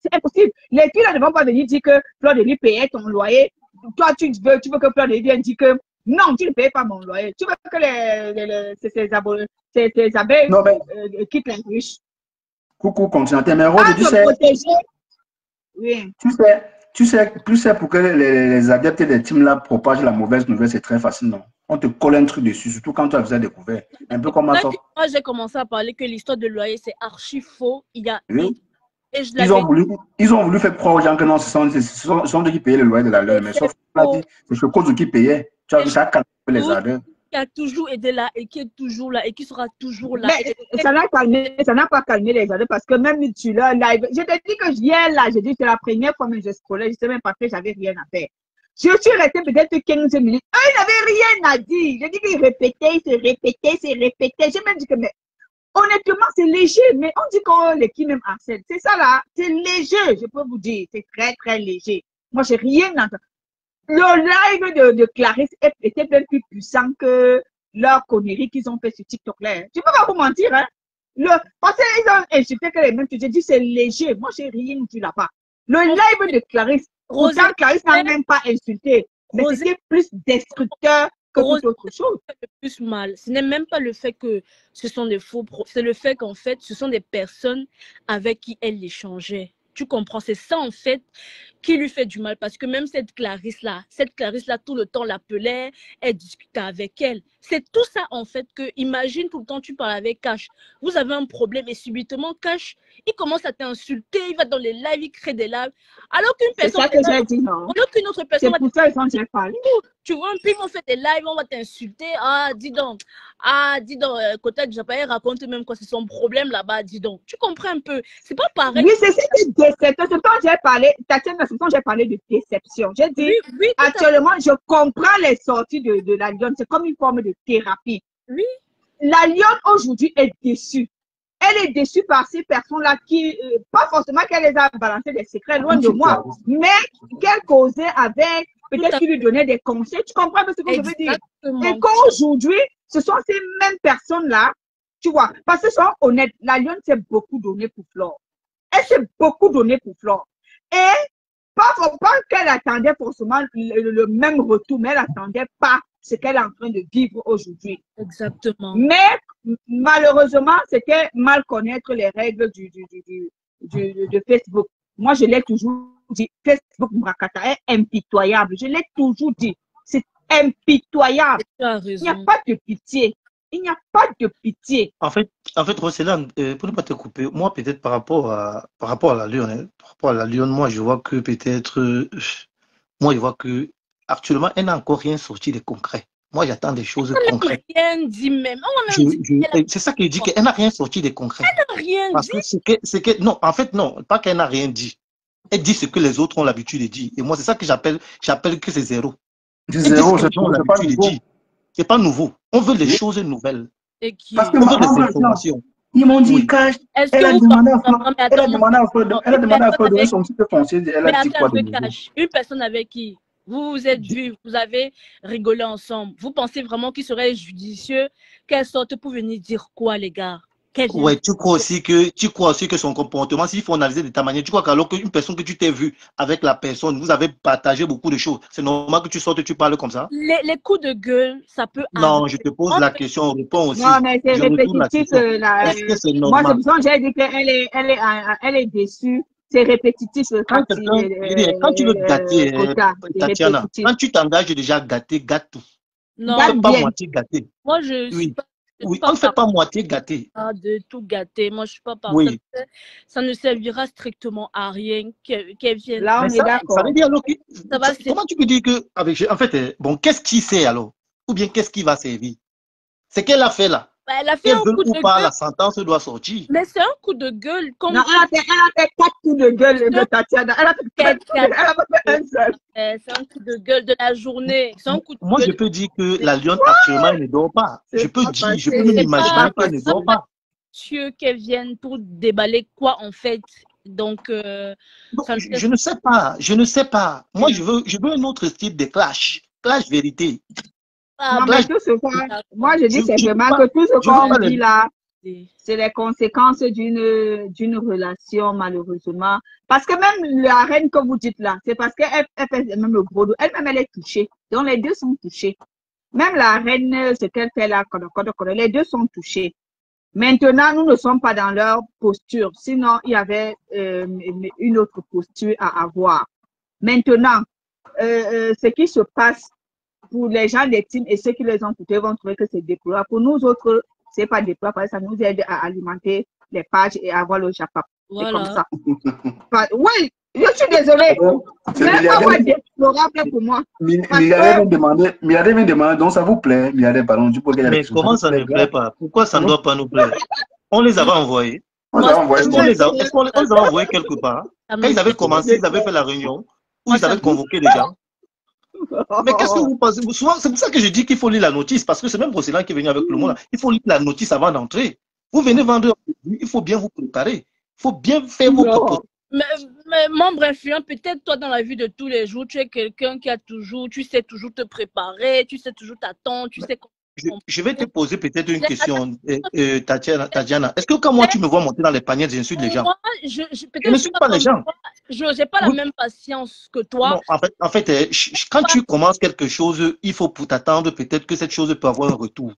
C'est impossible. Les filles là ne vont pas venir dire que Fleur de Lys payait ton loyer. Toi, tu veux que Fleur de Lys vienne dire que non, tu ne payes pas mon loyer. Tu veux que ces abeilles quittent les riches. Coucou, continentaire. Mais Rose, tu sais, oui. tu sais pour que les adeptes des teams là propagent la mauvaise nouvelle, c'est très facile, non? On te colle un truc dessus, surtout quand tu as déjà découvert. Un peu comme ça. Moi, j'ai commencé à parler que l'histoire de loyer, c'est archi faux. Il y a... Oui. Ils ont voulu faire croire aux gens que non, ce sont eux qui payaient le loyer de la leur. Mais sauf que c'est Chocozo qui payait. Tu as vu ça quand les adeptes. Qui a toujours été là et qui est toujours là et qui sera toujours là. Mais ça n'a pas calmé les adeptes parce que même tu leur live. Je te dis que hier là, j'ai dit c'est la première fois que je scrollais, je ne sais même pas que j'avais rien à faire. Je suis restée peut-être 15 minutes. Eux, ils n'avaient rien à dire. J'ai dit qu'ils répétaient, c'est répété. J'ai même dit que, mais honnêtement, c'est léger. Mais on dit qu'on l'équipe même harcèle. C'est ça là, c'est léger, je peux vous dire. C'est très, très léger. Moi, j'ai rien entendu. Le live de Clarisse était bien plus puissant que leur connerie qu'ils ont fait sur TikTok là. Je ne peux pas vous mentir, hein. Parce qu'ils ont insulté que les mêmes, j'ai dit c'est léger. Moi, j'ai rien dit là-bas. Le live de Clarisse, autant Clarisse n'a même pas insulté, mais c'était plus destructeur que toute autre chose. Le plus mal, ce n'est même pas le fait que ce sont des faux profs, c'est le fait qu'en fait, ce sont des personnes avec qui elle échangeait. Tu comprends, c'est ça en fait qui lui fait du mal parce que même cette Clarisse-là, tout le temps l'appelait, elle discutait avec elle. C'est tout ça en fait que, imagine tout le temps tu parles avec Cash, vous avez un problème et subitement Cash, il commence à t'insulter, il va dans les lives, il crée des lives. Alors qu'une personne... C'est ça que j'ai dit, non? Alors qu'une autre personne... C'est pour ça qu'ils ont parlé. Tu vois, puis ils vont faire des lives, on va t'insulter. Dis donc, Kota Djapaya raconte même quoi, c'est son problème là-bas, dis donc. Tu comprends un peu? C'est pas pareil. Oui, c'est déception. Ce temps j'ai parlé, Tatiana, ce temps j'ai parlé de déception. J'ai dit, oui, actuellement, je comprends les sorties de la Lionne. C'est comme une forme de thérapie. Oui. La Lionne aujourd'hui est déçue. Elle est déçue par ces personnes-là qui, pas forcément qu'elle les a balancé des secrets, loin de moi, mais qu'elle causait avec, peut-être qu'il lui donnait des conseils. Tu comprends ce que je veux dire? Et qu'aujourd'hui, ce sont ces mêmes personnes-là, tu vois, parce que soyons honnêtes, la Lionne s'est beaucoup donné pour Flore. Elle s'est beaucoup donné pour Flore. Et pas qu'elle attendait forcément le même retour, mais elle n'attendait pas ce qu'elle est en train de vivre aujourd'hui. Exactement. Mais malheureusement, c'était mal connaître les règles de Facebook. Moi, je l'ai toujours dit, Facebook Mbrakata est impitoyable. Je l'ai toujours dit, c'est impitoyable. Il n'y a pas de pitié. Il n'y a pas de pitié. En fait, Roselyne, pour ne pas te couper, moi, peut-être par rapport à la Lionne, moi, je vois que peut-être, moi, je vois que actuellement, elle n'a encore rien sorti de concret. Moi, j'attends des choses concrètes. Elle n'a rien dit même. C'est ça qu'il dit, qu'elle n'a rien sorti de concret. Elle n'a rien dit. Parce que non, en fait, non, pas qu'elle n'a rien dit. Elle dit ce que les autres ont l'habitude de dire. Et moi, c'est ça que j'appelle que c'est zéro. C'est zéro, c'est pas nouveau. C'est pas nouveau. On veut des choses nouvelles. Parce que on veut des informations. Ils m'ont dit, Cash, elle a demandé à Fleur de donner son petit peu foncier. Elle a dit quoi de nouveau? Une personne avec qui vous vous êtes vus, vous avez rigolé ensemble. Vous pensez vraiment qu'il serait judicieux qu'elle sorte pour venir dire quoi, les gars? Ouais, tu crois aussi que son comportement, s'il faut analyser de ta manière, tu crois qu'alors qu'une personne que tu t'es vu avec la personne, vous avez partagé beaucoup de choses, c'est normal que tu sortes, tu parles comme ça? Les coups de gueule, ça peut Non, je te pose la question, réponds aussi. Non, mais c'est répétitif. Est-ce que c'est moi, normal? c'est pour ça que j'ai dit qu'elle est déçue. C'est répétitif. Quand tu veux gâter, Tatiana, quand tu t'engages déjà à gâter, gâte tout. Non, on ne fait pas moitié gâter. Moi, je suis pas. Oui, on ne fait pas moitié gâter. De tout gâter. Moi, je ne suis pas par oui. Ça ne servira strictement à rien qu'elle vienne. Là, on est d'accord. Ça veut dire alors comment tu peux dire que, en fait, bon, qu'est-ce qui sert alors? Ou bien qu'est-ce qui va servir? C'est qu'elle a fait là. Elle a fait un coup de gueule. La sentence doit sortir. Mais c'est un coup de gueule. Comme... Non, elle a fait 4 coups de gueule de Tatiana. Elle a fait 4 coups de gueule. Elle a pas fait un seul. C'est un coup de gueule de la journée. Un coup de Moi, gueule. je peux dire que la lionne actuellement, elle ne dort pas. Je peux même imaginer qu'elle ne dort pas. Monsieur qu'elles viennent pour déballer quoi en fait. Donc, je ne sais pas. Je ne sais pas. Moi, je veux un autre style de clash. Clash vérité. Non, mais tout ce moi, je dis simplement que tout ce qu'on dit là, c'est les conséquences d'une relation, malheureusement. Parce que même la reine que vous dites là, c'est parce qu'elle fait même le gros dos. Elle-même, elle est touchée. Donc, les deux sont touchés. Même la reine, ce qu'elle fait là, les deux sont touchés. Maintenant, nous ne sommes pas dans leur posture. Sinon, il y avait une autre posture à avoir. Maintenant, ce qui se passe pour les gens des teams et ceux qui les ont écoutés vont trouver que c'est déplorable. Pour nous autres, c'est pas déplorable parce que ça nous aide à alimenter les pages et à avoir le Japap. Voilà. C'est comme ça. Oui, je suis désolée. C'est pas déplorable pour moi. Milliardaire vient demander, donc ça vous plaît, milliardaire, pardon. Mais comment ça ne plaît pas? Pourquoi ça ne doit pas nous plaire? On les avait envoyés. Est-ce qu'on les avait envoyés quelque part? Quand ils avaient commencé, ils avaient fait la réunion, où ils avaient convoqué les gens. Mais qu'est-ce que vous pensez? Souvent, c'est pour ça que je dis qu'il faut lire la notice, parce que c'est même Brocélan qui est venu avec le monde. Il faut lire la notice avant d'entrer. Vous venez vendre, il faut bien vous préparer. Il faut bien faire vos propositions. Mais membre influent, peut-être toi dans la vie de tous les jours, tu es quelqu'un qui a toujours, tu sais toujours te préparer, tu sais toujours t'attendre, tu sais. Je vais te poser peut-être une question, Tatiana. Est-ce que quand moi tu me vois monter dans les paniers, j'insulte les gens? Moi, je ne suis pas les gens. Je n'ai pas la même patience que toi. Non, en fait, quand tu commences quelque chose, il faut pour t'attendre peut-être que cette chose peut avoir un retour.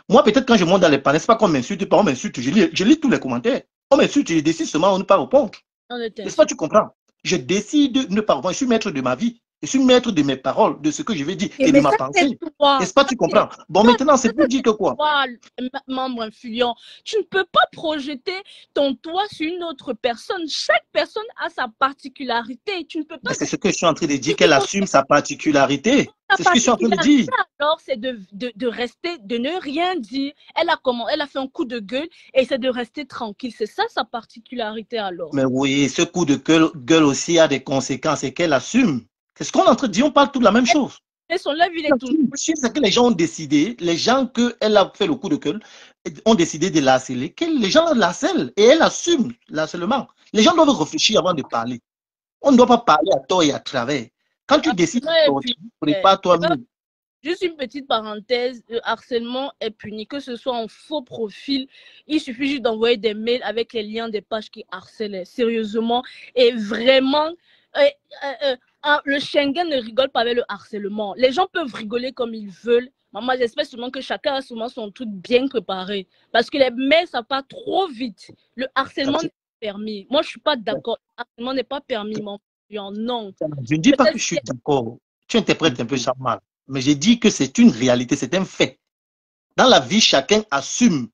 Moi, peut-être quand je monte dans les paniers, ce n'est pas qu'on m'insulte, on m'insulte, je lis tous les commentaires. On m'insulte, je décide seulement de ne pas répondre. N'est-ce pas, tu comprends? Je décide de ne pas répondre. Je suis maître de ma vie. Je suis maître de mes paroles, de ce que je vais dire et de ma pensée. N'est-ce pas, tu comprends? Bon, maintenant, c'est pour dire que quoi? Membre influent, tu ne peux pas projeter ton toit sur une autre personne. Chaque personne a sa particularité. Tu ne peux pas. C'est ce que je suis en train de dire, qu'elle assume sa particularité. C'est ce que je suis en train de dire. Alors, c'est de rester, de ne rien dire. Elle a fait un coup de gueule et c'est de rester tranquille. C'est ça sa particularité alors. Mais oui, ce coup de gueule aussi a des conséquences et qu'elle assume. C'est ce qu'on est en train de dire, on parle tout de la même chose. C'est ce que les gens ont décidé, les gens qu'elle a fait le coup de gueule, ont décidé de la harceler. Les gens la harcèlent et elle assume l'harcèlement. Les gens doivent réfléchir avant de parler. On ne doit pas parler à tort et à travers. Quand tu décides, prépare-toi mieux. Juste une petite parenthèse, le harcèlement est puni, que ce soit en faux profil. Il suffit juste d'envoyer des mails avec les liens des pages qui harcèlent. Sérieusement, et vraiment... le Schengen ne rigole pas avec le harcèlement. Les gens peuvent rigoler comme ils veulent. Maman, j'espère seulement que chacun a souvent son truc bien préparé. Parce que les mails, ça part trop vite. Le harcèlement n'est pas permis. Moi, je ne suis pas d'accord. Le harcèlement n'est pas permis, mon frère. Non. Je ne dis pas que je suis d'accord. Tu interprètes un peu ça mal. Mais j'ai dit que c'est une réalité, c'est un fait. Dans la vie, chacun assume.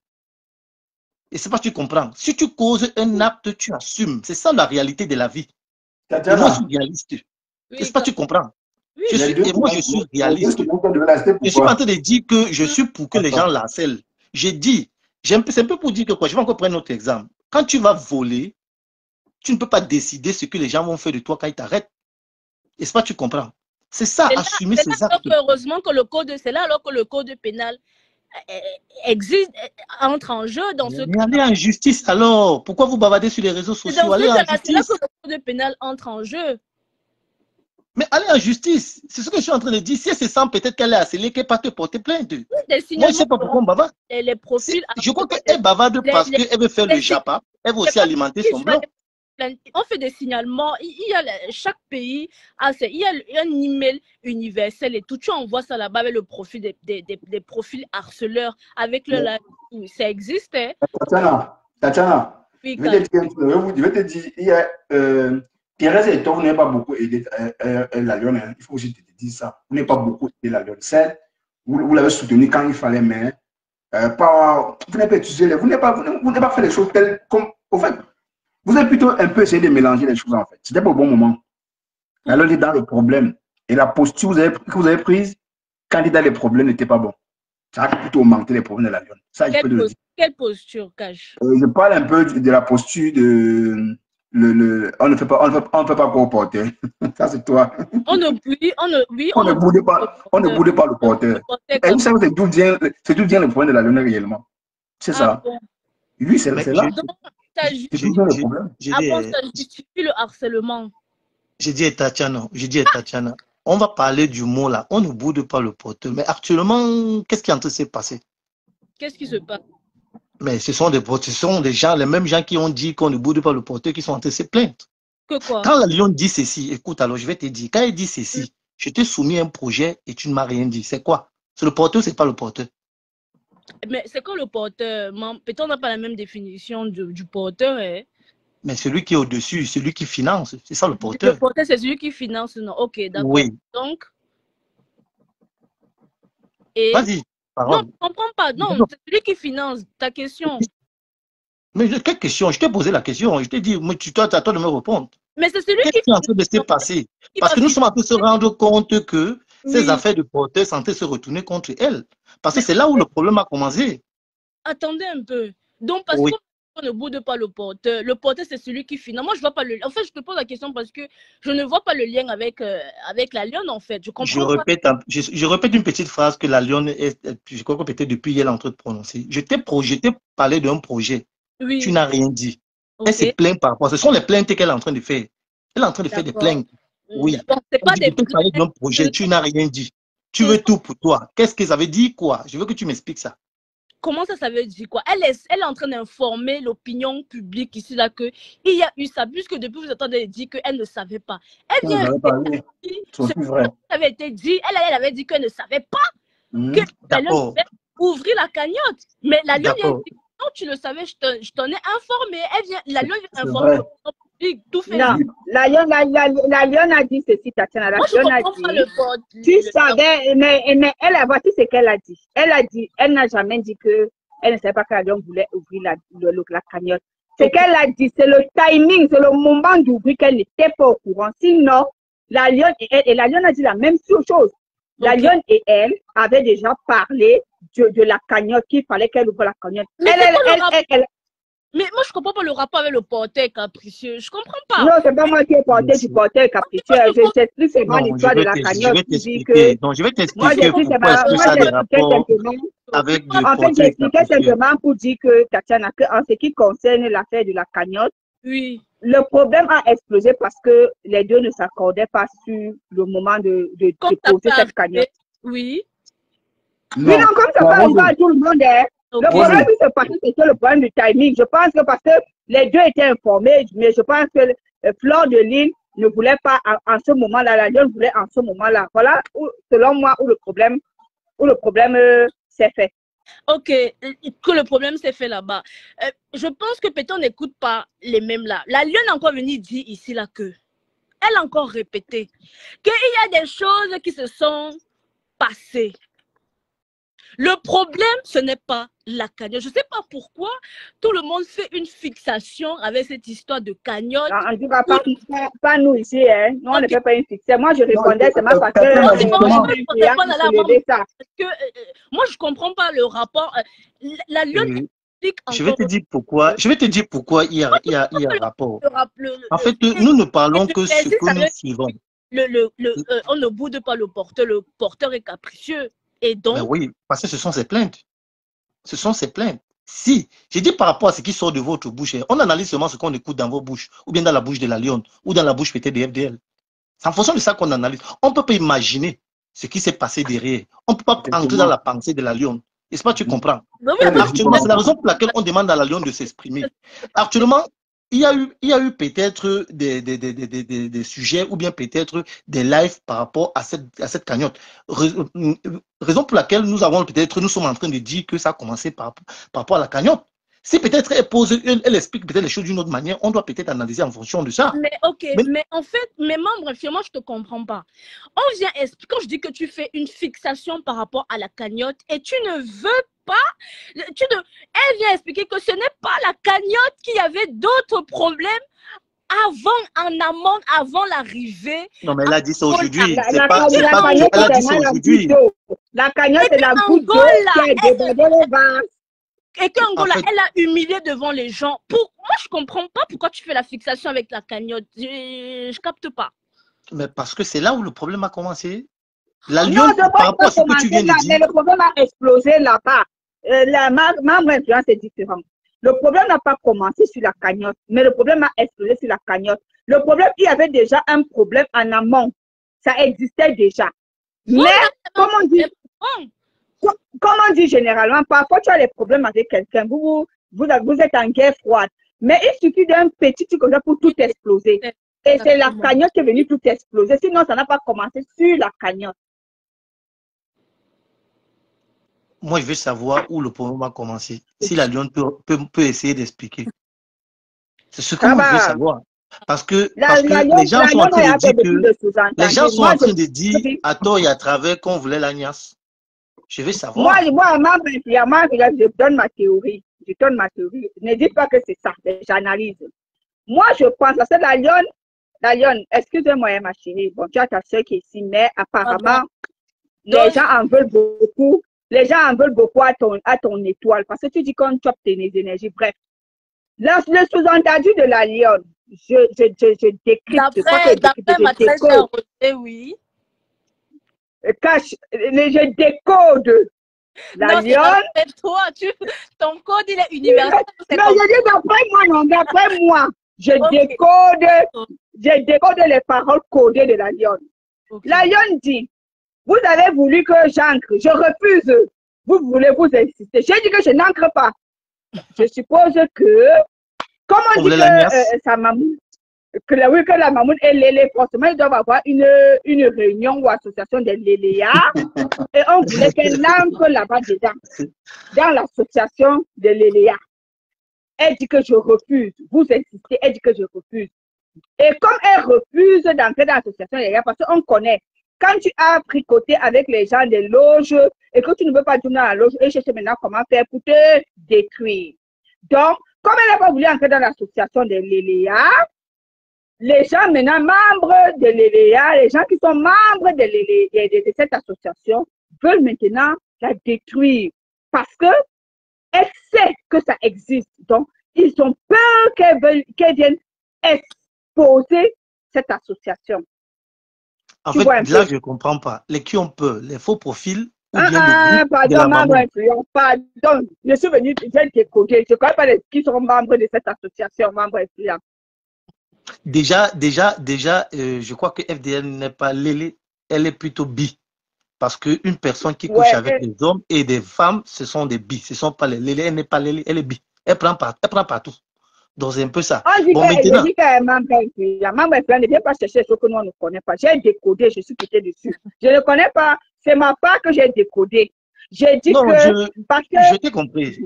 Et c'est pas que tu comprends. Si tu causes un acte, tu assumes. C'est ça la réalité de la vie. Moi, je suis réaliste. Est-ce que tu comprends? Oui, moi, je suis réaliste. Je suis pas en train de dire que je suis pour que les gens l'harcèlent. J'ai dit, c'est un peu pour dire que quoi. Je vais encore prendre un autre exemple. Quand tu vas voler, tu ne peux pas décider ce que les gens vont faire de toi quand ils t'arrêtent. Est-ce que tu comprends? C'est ça, assumer ses actes. Heureusement que le code, c'est là alors que le code pénal existe, entre en jeu dans ce cas. Mais allez en justice alors. Pourquoi vous bavardez sur les réseaux sociaux? Allez en justice. C'est là que le code pénal entre en jeu. Mais allez en justice. C'est ce que je suis en train de dire. Si elle se sent peut-être qu'elle est harcelée, qu'elle ne peut pas te porter plainte. Moi, je ne sais pas pourquoi on bavarde. Les profils. Je crois qu'elle bavarde parce qu'elle veut faire le Japa. Elle veut aussi alimenter son blog. On fait des signalements. Chaque pays il y a un email universel et tout. Tu envoies ça là-bas avec le profil des profils harceleurs avec le live. Ça existe. Hein? Tatiana, oui, je vais te dire, il y a Thérèse et toi, vous n'avez pas beaucoup aidé la Lyon. Hein. Il faut aussi te dire ça. Vous n'avez pas beaucoup aidé la Lyon. Certes, vous l'avez soutenu quand il fallait, mais vous n'avez pas utilisé, vous n'avez pas fait les choses telles comme. En fait, vous avez plutôt un peu essayé de mélanger les choses en fait. C'était pas au bon moment. Alors, il est dans le problème. Et la posture que vous avez prise, candidat les problèmes n'était pas bon. Ça va plutôt augmenter les problèmes de la Lyon. Ça, je peux le dire. Quelle posture, Cash? Je parle un peu de la posture de... on ne fait pas quoi au porteur. Ça, c'est toi. On ne boude pas le porteur. Et vous savez, c'est d'où vient le problème de la Lyon réellement. C'est ça. Bon. Oui, c'est là. Ça justifie le harcèlement. J'ai dit à Tatiana, on va parler du mot là, on ne boude pas le porteur. Mais actuellement, qu'est-ce qui est en train de se passer? Qu'est-ce qui se passe? Mais ce sont des gens, les mêmes gens qui ont dit qu'on ne boude pas le porteur, qui sont en train de se plaindre. Que quoi? Quand la Lyon dit ceci, écoute, alors je vais te dire, quand elle dit ceci, je t'ai soumis un projet et tu ne m'as rien dit. C'est quoi? C'est le porteur, c'est pas le porteur? Mais c'est quoi le porteur? Peut-être on n'a pas la même définition du porteur. Hein? Mais celui qui est au-dessus, celui qui finance, c'est ça le porteur. Le porteur, c'est celui qui finance, non? Ok, d'accord. Oui. Donc. Vas-y. Non, je ne comprends pas. Non, c'est celui qui finance. Ta question. Mais quelle question? Je t'ai posé la question. Je t'ai dit, mais tu dois de me répondre. Mais c'est celui qui est en train de se passer? Parce que nous sommes en train de se rendre compte que ces affaires de porteurs sont en train de se retourner contre elle. Parce que c'est là où le problème a commencé. Attendez un peu. Donc, parce qu'on ne boude pas le porteur, c'est celui qui finance. Moi, je vois pas le lien. En fait, je te pose la question parce que je ne vois pas le lien avec la Lyon, en fait. Je comprends pas. Je répète une petite phrase que la Lyon, je crois que peut-être depuis hier, elle est en train de prononcer. Je t'ai parlé d'un projet. Oui. Tu n'as rien dit. Okay. Elle se plaint par rapport. Ce sont les plaintes qu'elle est en train de faire. Elle est en train de faire des plaintes. Oui. C'est pas des plaintes. Parler d'un projet, tu n'as rien dit. Tu veux tout pour toi. Qu'est-ce que ça veut dire quoi? Je veux que tu m'expliques ça. Comment ça veut dire quoi? Elle est en train d'informer l'opinion publique ici là que il y a eu ça, puisque depuis vous entendez dire qu'elle ne savait pas. Elle vient ça avait été dit, elle avait dit qu'elle ne savait pas que la Lyon devait ouvrir la cagnotte. Mais la Lyon vient dire non, tu le savais, je t'en ai informé. La Lyon vient informer l'opinion publique, tout fait. Non, la Lyon a dit ceci, Tatiana. La Lyon a dit, tu savais, mais elle a voici ce qu'elle a dit. Elle n'a jamais dit qu'elle ne savait pas que la Lyon voulait ouvrir la cagnotte. Ce qu'elle a dit, c'est le timing, c'est le moment d'ouvrir qu'elle n'était pas au courant. Sinon, la Lyon a dit la même chose. La Lyon et elle avaient déjà parlé de la cagnotte, qu'il fallait qu'elle ouvre la cagnotte. Mais moi, je ne comprends pas le rapport avec le porteur capricieux. Je ne comprends pas. Non, ce n'est pas moi qui ai porté du porteur capricieux. Je t'explique seulement l'histoire de la cagnotte. Je vais t'expliquer pourquoi est-ce que ça a des rapports avec le porteur capricieux. En fait, j'expliquais simplement pour dire que, Tatiana, en ce qui concerne l'affaire de la cagnotte, oui. Le problème a explosé parce que les deux ne s'accordaient pas sur le moment de poser cette cagnotte. Oui. Non, comme ça va arriver à tout le monde. Okay. Le problème qui s'est passé, c'était le problème du timing. Je pense que parce que les deux étaient informés, mais je pense que Fleur de Lille ne voulait pas en ce moment-là, la Lyon voulait en ce moment-là. Voilà, selon moi, où le problème s'est fait. Ok, que le problème s'est fait là-bas. Je pense que peut-être on n'écoute pas les mêmes là. La Lyon a encore venu dire ici là que, elle a encore répété qu'il y a des choses qui se sont passées. Le problème, ce n'est pas la cagnotte. Je ne sais pas pourquoi tout le monde fait une fixation avec cette histoire de cagnotte. En tout cas, pas nous ici. Hein. Nous, on ne fait pas une fixation. Moi, je répondais seulement parce que... Moi, je ne comprends pas le rapport. La Lyon... Je vais te dire pourquoi il y a un rapport. En fait, nous ne parlons que ce que nous suivons. On ne boude pas le porteur est capricieux. Et donc... Ben oui, parce que ce sont ces plaintes. Ce sont ces plaintes. Si, j'ai dit par rapport à ce qui sort de votre bouche, on analyse seulement ce qu'on écoute dans vos bouches, ou bien dans la bouche de la Lyon, ou dans la bouche peut-être des FDL. C'est en fonction de ça qu'on analyse. On ne peut pas imaginer ce qui s'est passé derrière. On ne peut pas entrer dans la pensée de la Lyon. Est-ce pas tu comprends? Actuellement, c'est la raison pour laquelle on demande à la Lyon de s'exprimer. Actuellement, il y a eu peut-être des sujets ou bien peut-être des lives par rapport à cette cagnotte. Raison pour laquelle nous sommes en train de dire que ça a commencé par rapport à la cagnotte. Si peut-être elle explique peut-être les choses d'une autre manière, on doit peut-être analyser en fonction de ça. Mais ok, mais en fait, mes membres, finalement, je ne te comprends pas. On vient expliquer, quand je dis que tu fais une fixation par rapport à la cagnotte et tu ne veux pas, elle vient expliquer que ce n'est pas la cagnotte qui avait d'autres problèmes en amont, avant l'arrivée. Non, mais elle a dit ça aujourd'hui. Elle a dit ça aujourd'hui. La cagnotte, c'est la goutte d'eau qui est débordée le vase. Et qu'Angola, elle a humilié devant les gens. Moi, je ne comprends pas pourquoi tu fais la fixation avec la cagnotte. Je ne capte pas. Mais parce que c'est là où le problème a commencé. La Lyon, par rapport à ce que tu viens de dire. Mais le problème a explosé là-bas. La membre influence est différente. Le problème n'a pas commencé sur la cagnotte, mais le problème a explosé sur la cagnotte. Le problème, il y avait déjà un problème en amont. Ça existait déjà. Mais, comme on dit généralement, parfois tu as des problèmes avec quelqu'un, vous êtes en guerre froide. Mais il suffit d'un petit truc comme ça pour tout exploser. Et c'est la cagnotte qui est venue tout exploser. Sinon, ça n'a pas commencé sur la cagnotte. Moi, je veux savoir où le problème a commencé. Si la Lyon peut essayer d'expliquer. C'est ce que je veux savoir. Parce que les gens sont en train de dire à tort et à travers qu'on voulait l'agnace. Je vais savoir. Moi, je donne ma théorie. Je donne ma théorie. Ne dis pas que c'est ça, j'analyse. Moi, je pense, parce que la Lyon, excusez-moi, ma chérie, bon, tu as ta soeur qui est ici, mais apparemment, les gens en veulent beaucoup. Les gens en veulent beaucoup à ton étoile, parce que tu dis qu'on chope tes énergies. Bref, le sous-entendu de la Lyon, je décrypte. D'après ma très chère Rosée, oui. Je décode la Lyon. C'est toi, ton code il est universel. Mais je dis d'après moi, non, d'après moi, je décode les paroles codées de la Lyon. Okay. La Lyon dit, vous avez voulu que j'ancre, je refuse. Vous voulez vous insister. J'ai dit que je n'ancre pas. Je suppose que, comme on dit que sa maman, que la maman et Lélé, forcément, ils doivent avoir une réunion ou association des Léléa. Et on voulait qu'elle ancre là-bas dedans, dans l'association des Léléa. Elle dit que je refuse. Vous insistez, elle dit que je refuse. Et comme elle refuse d'entrer dans l'association des Léléa, parce qu'on connaît, quand tu as fricoté avec les gens des loges et que tu ne veux pas tourner dans la loge, et chercher maintenant comment faire pour te détruire. Donc, comme elle n'a pas voulu entrer dans l'association des Léléa, les gens maintenant membres de l'ELEA, les gens qui sont membres de cette association veulent maintenant la détruire parce qu'elle sait que ça existe. Donc, ils ont peur qu'elle vienne exposer cette association. En fait, là, je ne comprends pas. Les qui ont peur, les faux profils ou bien le groupe pardon, de la maman. Pardon, je suis venu, j'ai décodé. Je ne connais pas les qui sont membres de cette association, membres influents. Déjà, je crois que FDL n'est pas Lélé, elle est plutôt bi. Parce qu'une personne qui couche avec des hommes et des femmes, ce sont des bi. Ce ne sont pas les Lélé, elle n'est pas Lélé, elle est bi. Elle prend partout. Donc c'est un peu ça. Bon, maintenant. Je dis qu'elle est membre influent, ne vient pas chercher ce que nous ne connaissons pas. J'ai décodé, je suis quitté dessus. Je ne connais pas, c'est ma part que j'ai décodé. J'ai dit non, que. Je t'ai compris.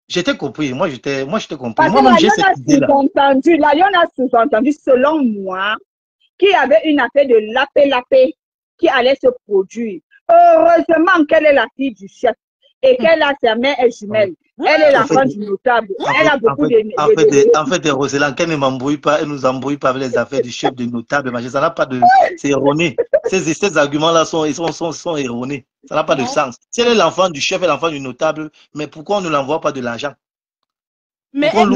Je t'ai compris. Moi, je t'ai compris. Moi-même, j'ai cette idée-là. La Lyon a sous-entendu, selon moi, qu'il y avait une affaire de lapé qui allait se produire. Heureusement qu'elle est la fille du chef et qu'elle a sa mère et jumelle. Elle est l'enfant du notable. Elle a beaucoup de... En fait, Roselyne, qu'elle ne m'embrouille pas, elle nous embrouille pas avec les affaires du chef du notable. Ça n'a pas de... C'est erroné. Ces arguments-là sont erronés. Ça n'a pas de sens. Si elle est l'enfant du chef et l'enfant du notable, mais pourquoi on ne l'envoie pas de l'argent? Mais elle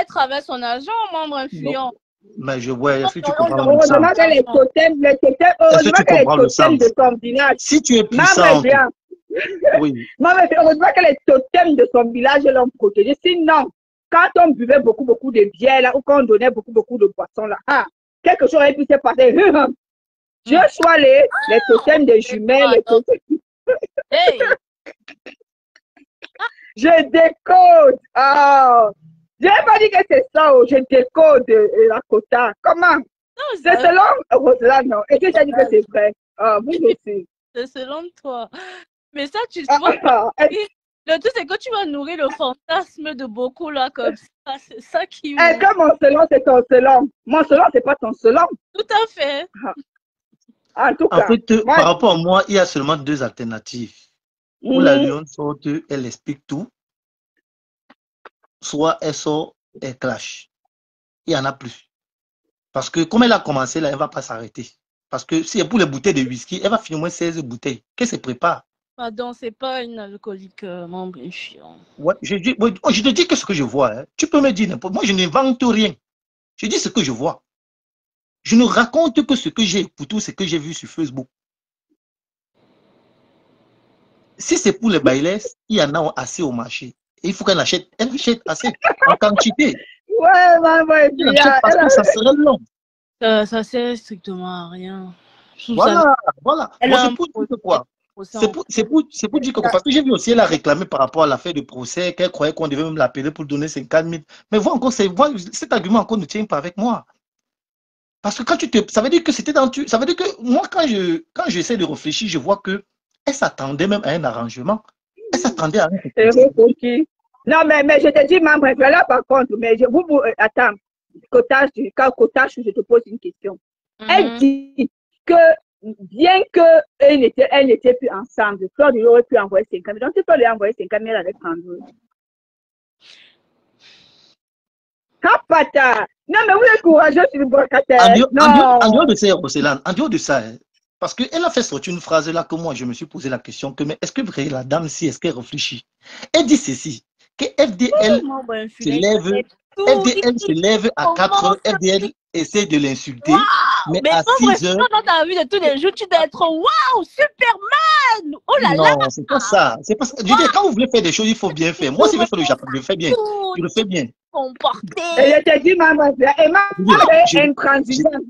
travaille son argent, membre influent. Mais est-ce que tu comprends le sens? Heureusement qu'elle est totem de son village. Si tu es puissant, oui. Heureusement qu'elle est totem de son village, elle l'a protégée. Sinon, quand on buvait beaucoup de bière là, ou quand on donnait beaucoup de boissons là, quelque chose aurait pu se passer. Je sois les totems des jumelles, les totems. Hey. Je décode. Je n'ai pas dit que c'est ça, je décode la quota. Comment? C'est selon Roselyne, non. Et que j'ai dit que c'est vrai. Vous aussi. C'est selon toi. Mais ça, tu vois, le tout, c'est que tu vas nourrir le fantasme de beaucoup, là, comme ça. C'est ça qui... Est-ce que mon selon, c'est ton selon? Mon selon, c'est pas ton selon. Tout à fait. En tout cas. En fait, par rapport à moi, il y a seulement deux alternatives. Où la Lyon sort, elle explique tout. Soit elle sort, elle clash. Il n'y en a plus. Parce que comme elle a commencé, là, elle ne va pas s'arrêter. Parce que si c'est pour les bouteilles de whisky, elle va finir moins 16 bouteilles. Qu'est-ce qu'elle prépare? Pardon, c'est pas une alcoolique membre chiant. Ouais, je te dis que ce que je vois. Hein. Tu peux me dire n'importe. Moi, je n'invente rien. Je dis ce que je vois. Je ne raconte que ce que j'ai écouté, ce que j'ai vu sur Facebook. Si c'est pour les bailers, il y en a assez au marché. Et il faut qu'elle achète assez, en quantité. Ouais, maman, et puis, parce que ça serait long. Ça sert strictement à rien. Voilà. Moi, c'est pour dire quoi. C'est pour dire que, parce que j'ai vu aussi, elle a réclamé par rapport à l'affaire de procès, qu'elle croyait qu'on devait même l'appeler pour donner 50 000. Mais voilà encore, cet argument encore ne tient pas avec moi. Parce que quand ça veut dire que c'était dans ça veut dire que moi, quand j'essaie de réfléchir, je vois que elle s'attendait même à un arrangement. Elle s'attendait à un Non, mais je te dis, ma bref, là, par contre, mais attends, Kotache, je te pose une question. Elle dit que bien qu'elle n'était plus ensemble, Claude lui aurait pu envoyer 50 000. Donc, si Claude lui a envoyé 50 000 avec Andrew. Capata! Non, mais vous êtes courageux sur le brocataire. En dehors de ça, Roseland, en dehors de ça, parce qu'elle a fait sortir une phrase là que moi, je me suis posé la question que, mais est-ce que vraiment la dame, si, est-ce qu'elle réfléchit? Elle dit ceci, que FDL se lève à 4 heures, FDL essaie de l'insulter, mais à 6 heures... Dans ta vie de tous les jours, tu dois être waouh, Superman! Oh là là! Non, c'est pas ça. C'est pas ça. Je dis, quand vous voulez faire des choses, il faut bien faire. Moi, si je veux faire le Japon, je le fais bien. Je le fais bien. Comporter. Et je te dis, maman, Emma est intransigeante.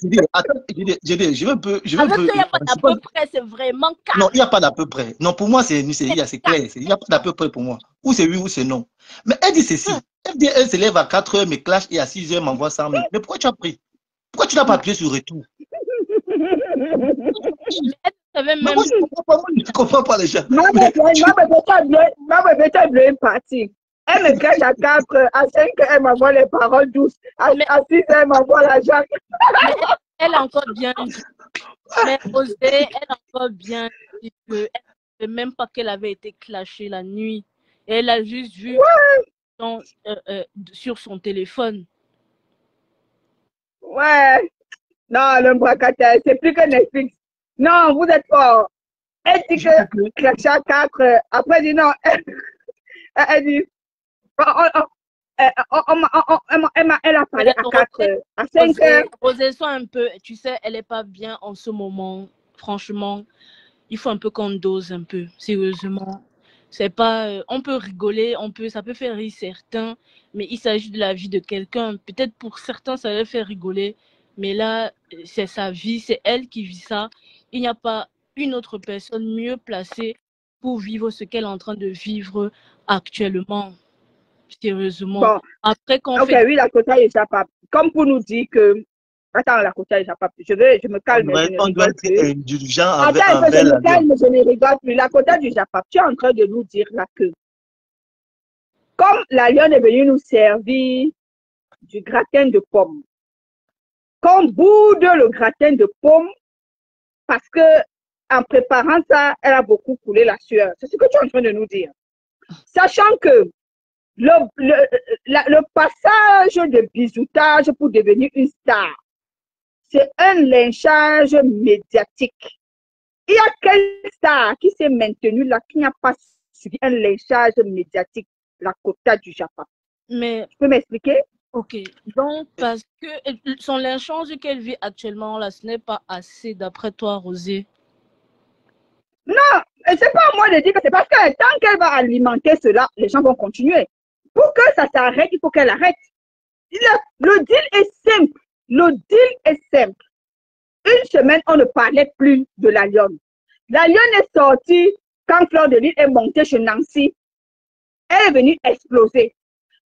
Je veux un peu. Il n'y a pas d'à peu près, c'est vraiment calme. Non, il n'y a pas d'à peu près. Non, pour moi, c'est clair. Il n'y a pas d'à peu près pour moi. Ou c'est oui ou c'est non. Mais elle dit ceci. Elle se lève à 4 heures, me clash et à 6 heures, m'envoie 100 000. Mais pourquoi tu as pris? Pourquoi tu n'as pas appuyé sur retour? Mais moi, je ne comprends pas les gens. Maman, est partie. Elle me cache à 4, à 5, elle m'envoie les paroles douces. À 6, elle m'envoie l'argent. Elle a encore bien dit. Mais Rosé, elle a encore bien dit qu'elle ne savait même pas qu'elle avait été clashée la nuit. Et elle a juste vu sur son téléphone. Ouais. Non, le bracataire, c'est plus que Netflix. Non, vous êtes fort. Elle dit que clashée à 4. Après, elle dit non. Elle dit. Elle a parlé à 4 à 5 heures. Rosé, sois un peu, tu sais, elle n'est pas bien en ce moment. Franchement, il faut un peu qu'on dose un peu, sérieusement. C'est pas, on peut rigoler, ça peut faire rire certains, mais il s'agit de la vie de quelqu'un. Peut-être pour certains, ça les fait rigoler, mais là, c'est sa vie, c'est elle qui vit ça. Il n'y a pas une autre personne mieux placée pour vivre ce qu'elle est en train de vivre actuellement. Sérieusement. Bon. Après qu'on oui, la quota échappe. Comme pour nous dire que... Attends, la quota échappe. Je me calme. On doit être indulgent Attends, je me calme, je ne rigole plus. La quota du Japon, tu es en train de nous dire là que comme la lionne est venue nous servir du gratin de pommes, qu'on boude le gratin de pommes parce que en préparant ça, elle a beaucoup coulé la sueur. C'est ce que tu es en train de nous dire. Sachant que le passage de bisoutage pour devenir une star, c'est un lynchage médiatique. Il y a quelle star qui s'est maintenue là, qui n'a pas subi un lynchage médiatique, la quota du Japon? Mais, tu peux m'expliquer? Ok, donc parce que son lynchage qu'elle vit actuellement là, ce n'est pas assez d'après toi, Rosé? Non, c'est pas à moi de dire que c'est parce que tant qu'elle va alimenter cela, les gens vont continuer. Pour que ça s'arrête, il faut qu'elle arrête. Le deal est simple. Le deal est simple. Une semaine, on ne parlait plus de la lionne. La lionne est sortie quand Fleur de Lys est montée chez Nancy. Elle est venue exploser.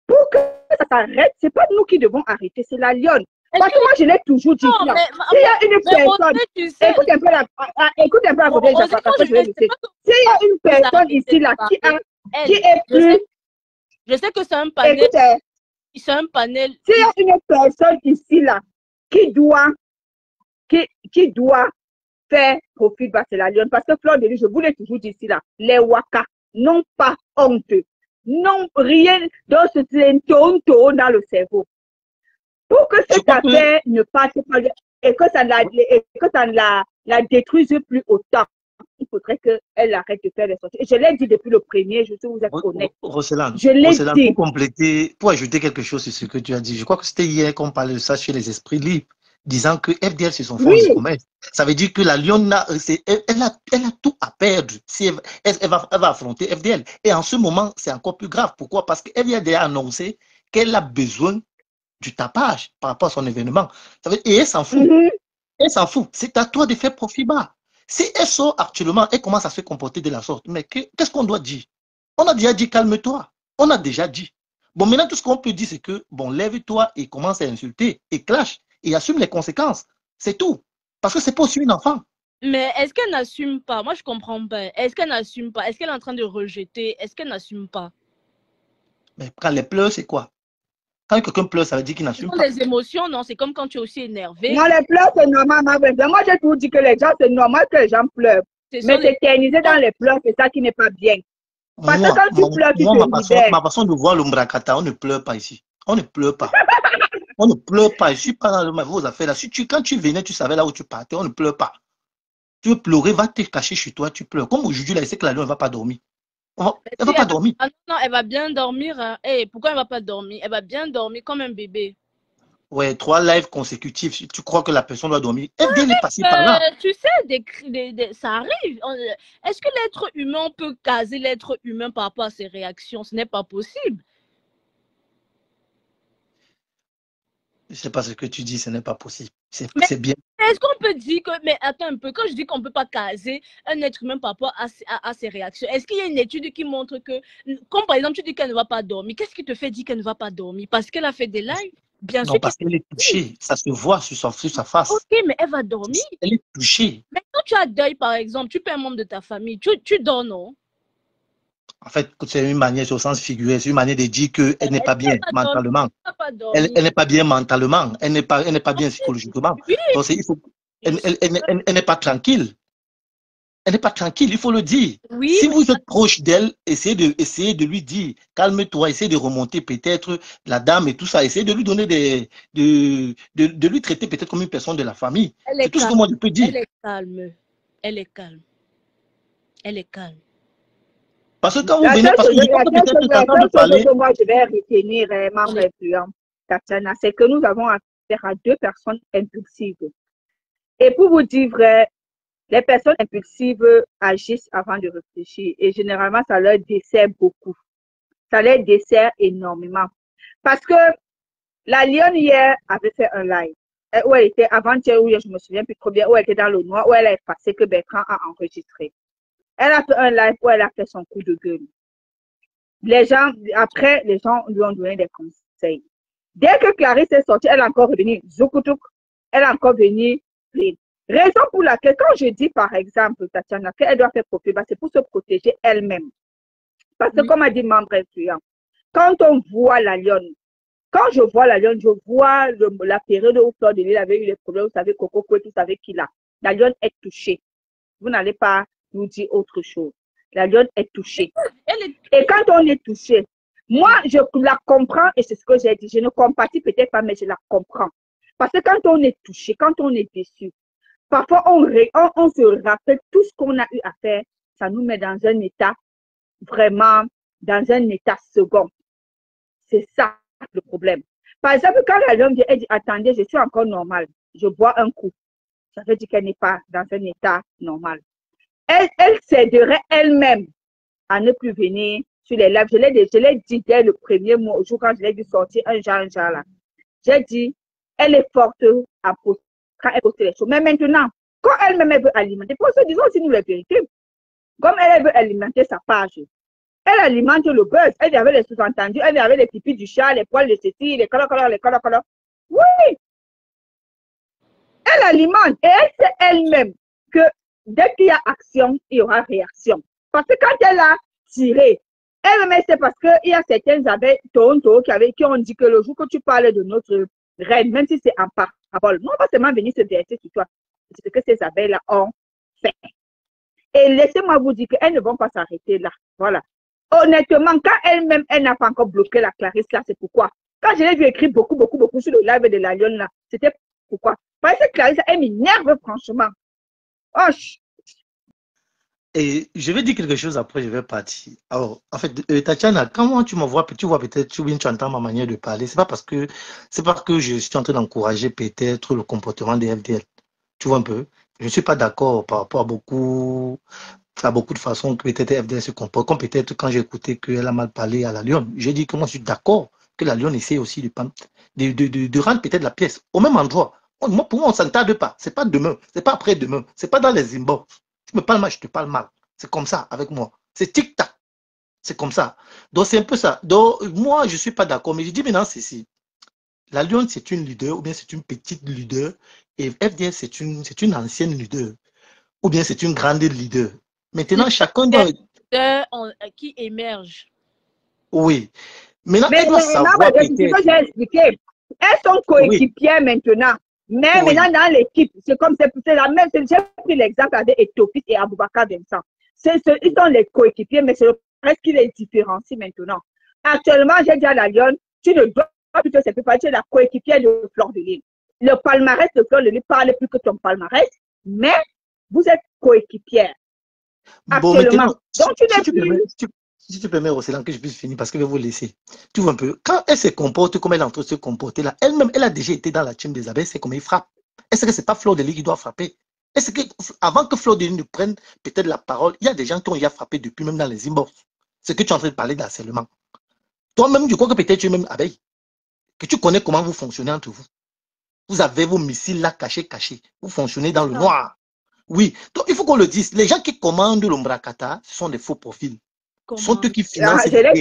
Pour que ça s'arrête, ce n'est pas nous qui devons arrêter, c'est la lionne. Parce que moi, je l'ai toujours dit. S'il y a une personne, écoute un peu la côté, après je vais laisser. S'il y a une personne ici là qui est plus... Je sais que c'est un panel. Écoutez, c'est un panel. S'il y a une personne ici là qui doit faire profil, c'est la lionne. Parce que Fleur de Lys, je vous l'ai toujours dit ici là, les Waka n'ont pas honte. Non, rien dans ce tonto dans le cerveau. Pour que cette affaire ne passe pas. et que ça ne la détruise plus autant. Il faudrait qu'elle arrête de faire les sorties. Et je l'ai dit depuis le premier, je sais que vous êtes honnête. Roselyne, je l'ai dit. Pour compléter, pour ajouter quelque chose sur ce que tu as dit, je crois que c'était hier qu'on parlait de ça chez les esprits libres, disant que FDL, c'est son fonds de commerce. Ça veut dire que la Lyon, elle a tout à perdre si elle va affronter FDL. Et en ce moment, c'est encore plus grave. Pourquoi? Parce que FDL a annoncé qu'elle a besoin du tapage par rapport à son événement. Et elle s'en fout. Elle s'en fout. C'est à toi de faire profit bas. Si elle sort actuellement, elle commence à se comporter de la sorte. Mais qu'est-ce qu'on doit dire? On a déjà dit calme-toi. On a déjà dit. Bon, maintenant, tout ce qu'on peut dire, c'est que, bon, lève-toi et commence à insulter et clash et assume les conséquences. C'est tout. Parce que c'est pas aussi une enfant. Mais est-ce qu'elle n'assume pas? Moi, je comprends pas. Est-ce qu'elle n'assume pas? Est-ce qu'elle est en train de rejeter? Est-ce qu'elle n'assume pas? Mais quand elle pleure, c'est quoi? Quand quelqu'un pleure, ça veut dire qu'il n'assume pas. Les émotions, non, c'est comme quand tu es aussi énervé. Non, les pleurs, c'est normal. Moi, j'ai toujours dit que les gens, c'est normal que les gens pleurent. Mais s'éterniser dans les pleurs, c'est ça qui n'est pas bien. Parce que quand tu pleures, tu te libères. Ma façon de voir le Mbrakata, on ne pleure pas ici. On ne pleure pas. On ne pleure pas. Je ne suis pas dans vos affaires là. Quand tu venais, tu savais là où tu partais, on ne pleure pas. Tu veux pleurer, va te cacher chez toi, tu pleures. Comme aujourd'hui, là, il sait que la Lyon ne va pas dormir. Elle ne va pas dormir. Non, elle va bien dormir. Hein. Hey, pourquoi elle ne va pas dormir? Elle va bien dormir comme un bébé. Ouais, 3 lives consécutifs. Tu crois que la personne doit dormir? FDL est passé par là. Tu sais, ça arrive. Est-ce que l'être humain peut caser l'être humain par rapport à ses réactions? Ce n'est pas possible. Je ne sais pas ce que tu dis, ce n'est pas possible. C'est bien. Est-ce qu'on peut dire que, mais attends un peu, quand je dis qu'on ne peut pas caser un être humain par rapport à ses réactions, est-ce qu'il y a une étude qui montre que, comme par exemple, tu dis qu'elle ne va pas dormir, qu'est-ce qui te fait dire qu'elle ne va pas dormir? Parce qu'elle a fait des lives? Bien sûr. Non, parce qu'elle est touchée, ça se voit sur sa face. Ok, mais elle va dormir. Elle est touchée. Mais quand tu as deuil, par exemple, tu perds un membre de ta famille, tu dors, non? En fait, c'est une manière, au sens figuré, c'est une manière de dire qu'elle n'est pas bien mentalement. Elle n'est pas bien mentalement. Elle n'est pas bien psychologiquement. Oui. Donc, elle n'est pas tranquille. Elle n'est pas tranquille, il faut le dire. Oui, si vous êtes proche d'elle, essayez de lui dire, calme-toi, essayez de remonter peut-être la dame et tout ça, essayez de lui donner de lui traiter peut-être comme une personne de la famille. C'est tout ce que moi je peux dire. Elle est calme. Elle est calme. Elle est calme. Parce que quand vous venez, parce que moi je vais retenir, membre influent, Tatiana, c'est que nous avons affaire à 2 personnes impulsives. Et pour vous dire vrai, les personnes impulsives agissent avant de réfléchir et généralement, ça leur dessert beaucoup. Ça leur dessert énormément. Parce que la Lyon hier avait fait un live où elle était avant-hier, où je me souviens plus trop bien, où elle était dans le noir, où elle a effacé que Bertrand a enregistré. Elle a fait un live où elle a fait son coup de gueule. Après, les gens lui ont donné des conseils. Dès que Clarisse est sortie, elle est encore revenue. Zoukoutouk, elle est encore venue. Raison pour laquelle, quand je dis par exemple, Tatiana, qu'elle doit faire profil, c'est pour se protéger elle-même. Parce que, comme a dit membre influent, quand on voit la Lionne, quand je vois la Lionne, je vois la période où Fleur de Lille avait eu les problèmes, vous savez, Coco, vous savez qui l'a. La Lionne est touchée. Vous n'allez pas nous dire autre chose. La Lionne est touchée. Et quand on est touché, moi, je la comprends et c'est ce que j'ai dit. Je ne compatis peut-être pas, mais je la comprends. Parce que quand on est touché, quand on est déçu, parfois on se rappelle tout ce qu'on a eu à faire. Ça nous met dans un état, vraiment, dans un état second. C'est ça le problème. Par exemple, quand la Lionne vient, elle dit, attendez, je suis encore normale. Je bois un coup. Ça veut dire qu'elle n'est pas dans un état normal. Elle céderait elle-même à ne plus venir sur les lives. Je l'ai dit dès le premier jour quand je l'ai vu sortir un genre là. J'ai dit, elle est forte quand elle pose les choses. Mais maintenant, quand elle-même elle veut alimenter, pour ça, disons aussi nous la vérité. Comme elle veut alimenter sa page, elle alimente le buzz. Elle avait les sous-entendus, elle avait les pipis du chat, les poils de ceci, les colors. Oui! Elle alimente et elle sait elle-même que dès qu'il y a action, il y aura réaction. Parce que quand elle a tiré, elle-même, c'est parce qu'il y a certaines abeilles Toronto qui ont dit que le jour que tu parles de notre reine, même si c'est en parabole, non pas seulement venir se verser sur toi, c'est ce que ces abeilles-là ont fait. Et laissez-moi vous dire qu'elles ne vont pas s'arrêter là. Voilà. Honnêtement, quand elle-même, elle n'a pas encore bloqué la Clarisse là, c'est pourquoi. Quand je l'ai vu écrire beaucoup sur le live de la Lionne là, c'était pourquoi. Parce que Clarisse, elle m'énerve, franchement. Oh. Et je vais dire quelque chose après, je vais partir. Alors, en fait, Tatiana, comment tu me vois, tu vois peut-être, tu entends ma manière de parler. C'est pas parce que je suis en train d'encourager peut-être le comportement des FDL. Tu vois un peu? Je ne suis pas d'accord par rapport à beaucoup de façons que peut-être FDL se comporte. Comme peut-être quand j'ai écouté qu'elle a mal parlé à la Lyon. J'ai dit que moi, je suis d'accord que la Lyon essaie aussi de rendre peut-être la pièce au même endroit. Moi, pour moi, on ne s'entarde pas. C'est pas demain, c'est pas après-demain, c'est pas dans les inbox. Tu me parles mal, je te parle mal. C'est comme ça avec moi. C'est tic-tac. C'est comme ça. Donc, c'est un peu ça. Donc, moi, je ne suis pas d'accord. Mais je dis maintenant ceci. La Lyon, c'est une leader ou bien c'est une petite leader. Et FDS, c'est une ancienne leader. Ou bien c'est une grande leader. Maintenant, chacun doit... qui émerge. Oui. Maintenant, mais elle doit savoir ce que j'ai expliqué. Elles sont coéquipières maintenant. Mais maintenant, dans l'équipe, c'est comme c'est la même. J'ai pris l'exemple avec Ethiopie et Aboubakar Vincent. Ils sont les coéquipiers, mais c'est le reste qui les différencie maintenant. Actuellement, j'ai dit à la Lyon, tu ne dois plus te séparer, tu es la coéquipière de Fleur de Lille. Le palmarès de Fleur de Lille parle plus que ton palmarès, mais vous êtes coéquipière. Actuellement. Bon, donc, si tu permets, Roselyne, que je puisse finir parce que je vais vous laisser. Tu vois un peu, quand elle se comporte comme elle est en train de se comporter là, elle-même, elle a déjà été dans la team des abeilles, c'est comme elle frappe. Est-ce que ce n'est pas Fleur de Lille qui doit frapper? Est-ce que, avant que Fleur de Lille ne prenne peut-être la parole, il y a des gens qui ont déjà frappé depuis même dans les inbox. Ce que tu es en train de parler d'harcèlement. Toi-même, je crois que peut-être tu es même abeille. Que tu connais comment vous fonctionnez entre vous. Vous avez vos missiles là cachés. Vous fonctionnez dans le noir. Oui, donc il faut qu'on le dise. Les gens qui commandent l'Ombrakata, ce sont des faux profils. Ce sont eux qui financent. Les gens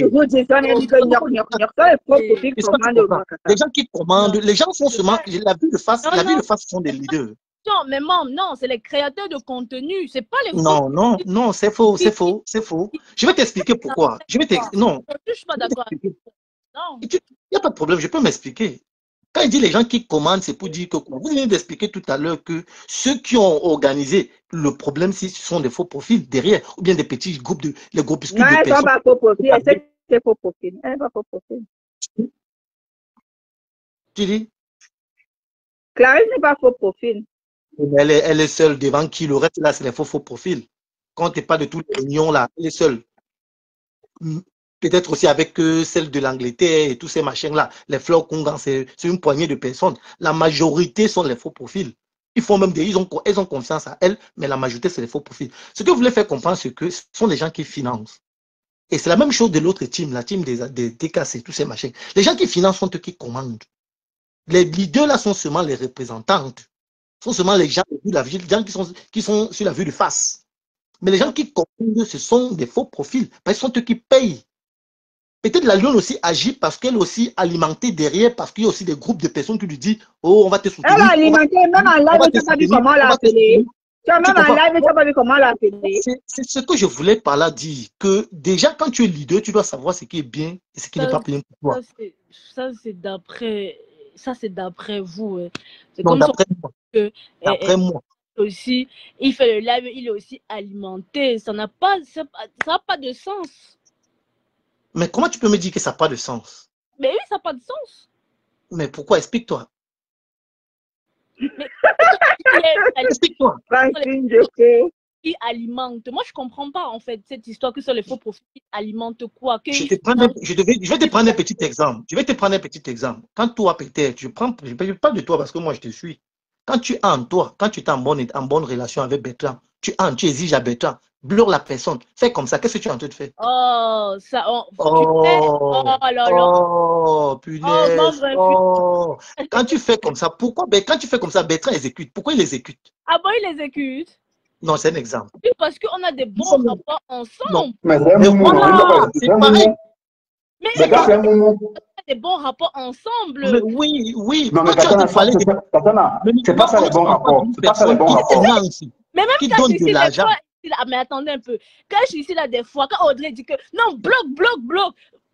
qui commandent, les gens font seulement, la vue de face sont des leaders. Non, mais non, c'est les créateurs de contenu, c'est pas les faux. Non, c'est faux. Je vais t'expliquer pourquoi. Non. Je suis pas d'accord. Non. Il n'y a pas de problème, je peux m'expliquer. Quand il dit les gens qui commandent, c'est pour dire que vous venez d'expliquer tout à l'heure que ceux qui ont organisé le problème, ce sont des faux profils derrière, ou bien des petits groupes les groupuscules de personnes. Non, elles ne sont pas faux profils, c'est faux profil. Elle n'est pas faux profil. Tu dis? Clarisse n'est pas faux profil. Elle est seule devant qui? Le reste là, c'est les faux profils. Quand tu n'es pas de toutes les réunions là, elle est seule. Peut-être aussi avec celle de l'Angleterre et tous ces machins-là. Les Fleurs Congan, c'est une poignée de personnes. La majorité sont les faux profils. Ils ont confiance à elles, mais la majorité, c'est les faux profils. Ce que vous voulez faire comprendre, c'est que ce sont les gens qui financent. Et c'est la même chose de l'autre team, la team des DKC, tous ces machins. Les gens qui financent sont eux qui commandent. Les leaders là sont seulement les représentantes. Sont seulement les gens qui sont sur la vue de face. Mais les gens qui commandent, ce sont des faux profils. Parce que ce sont eux qui payent. Peut-être la Lyon aussi agit parce qu'elle est aussi alimentée derrière, parce qu'il y a aussi des groupes de personnes qui lui disent « Oh, on va te soutenir. » Elle a alimenté, même en live, tu n'as pas vu comment l'appeler. Même en live, tu n'as pas vu comment l'appeler. C'est ce que je voulais par là dire, que déjà, quand tu es leader, tu dois savoir ce qui est bien et ce qui n'est pas bien pour toi. Ça, c'est d'après vous. C'est comme d'après moi. D'après moi. Aussi, il fait le live, il est aussi alimenté. Ça n'a pas de sens. Mais comment tu peux me dire que ça n'a pas de sens? Mais oui, ça n'a pas de sens. Mais pourquoi? Explique-toi. Explique-toi. Qui alimente. Moi, je ne comprends pas, en fait, cette histoire que sur les faux profils alimentent quoi. Je vais te prendre un petit exemple. Quand toi, peut-être, je ne parle de toi parce que moi, je te suis. Quand tu es en bonne relation avec Bertrand, tu exiges à Bertrand, blure la personne, fais comme ça, qu'est-ce que tu es en train de faire? Oh, ça, punaise. Quand tu fais comme ça, pourquoi? Quand tu fais comme ça, Bertrand exécute. Pourquoi il exécute? Ah bon, il exécute? Non, c'est un exemple. Oui, parce qu'on a des bons rapports ensemble. Mais c'est pareil. Mais on a des bons rapports ensemble. Mais oui. Non, mais Katana, c'est pas ça les bons rapports. C'est pas ça les bons rapports. Mais même qui quand donne de l'argent. Mais attendez un peu. Quand je suis ici là, des fois, quand Audrey dit que non, bloque.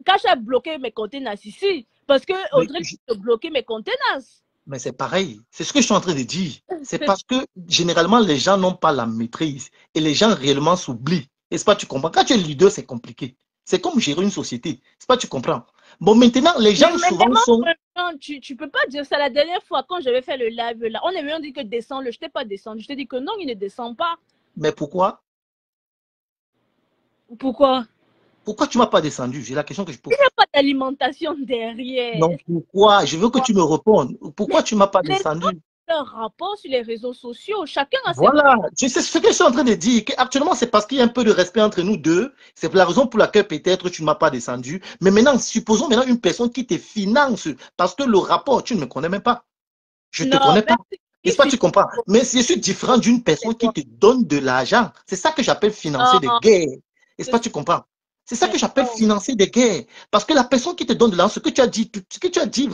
Quand j'ai bloqué mes conteneurs ici, parce que Audrey a bloqué mes conteneurs. Mais c'est pareil. C'est ce que je suis en train de dire. C'est parce que généralement, les gens n'ont pas la maîtrise et les gens réellement s'oublient. Est-ce pas, tu comprends? Quand tu es leader, c'est compliqué. C'est comme gérer une société. C'est pas, tu comprends? Bon, maintenant, les gens souvent sont... Non, tu peux pas dire ça. La dernière fois, quand j'avais fait le live là, on avait dit que descends-le. Je t'ai pas descendu. Je t'ai dit que non, il ne descend pas. Mais pourquoi? Pourquoi? Pourquoi tu m'as pas descendu? J'ai la question que je pose. Il n'y a pas d'alimentation derrière. Non, pourquoi? Je veux que tu me répondes. Pourquoi tu m'as pas descendu? Un rapport sur les réseaux sociaux. Chacun a ses... Voilà, c'est ce que je suis en train de dire. Actuellement, c'est parce qu'il y a un peu de respect entre nous deux. C'est la raison pour laquelle peut-être tu ne m'as pas descendu. Mais maintenant, supposons maintenant une personne qui te finance. Parce que le rapport, tu ne me connais même pas. Je ne te connais pas. N'est-ce pas, tu comprends? Mais je suis différent d'une personne qui te donne de l'argent. C'est ça que j'appelle financer des guerres. N'est-ce pas, tu comprends? C'est ça que j'appelle financer des guerres. Parce que la personne qui te donne de l'argent, ce que tu as dit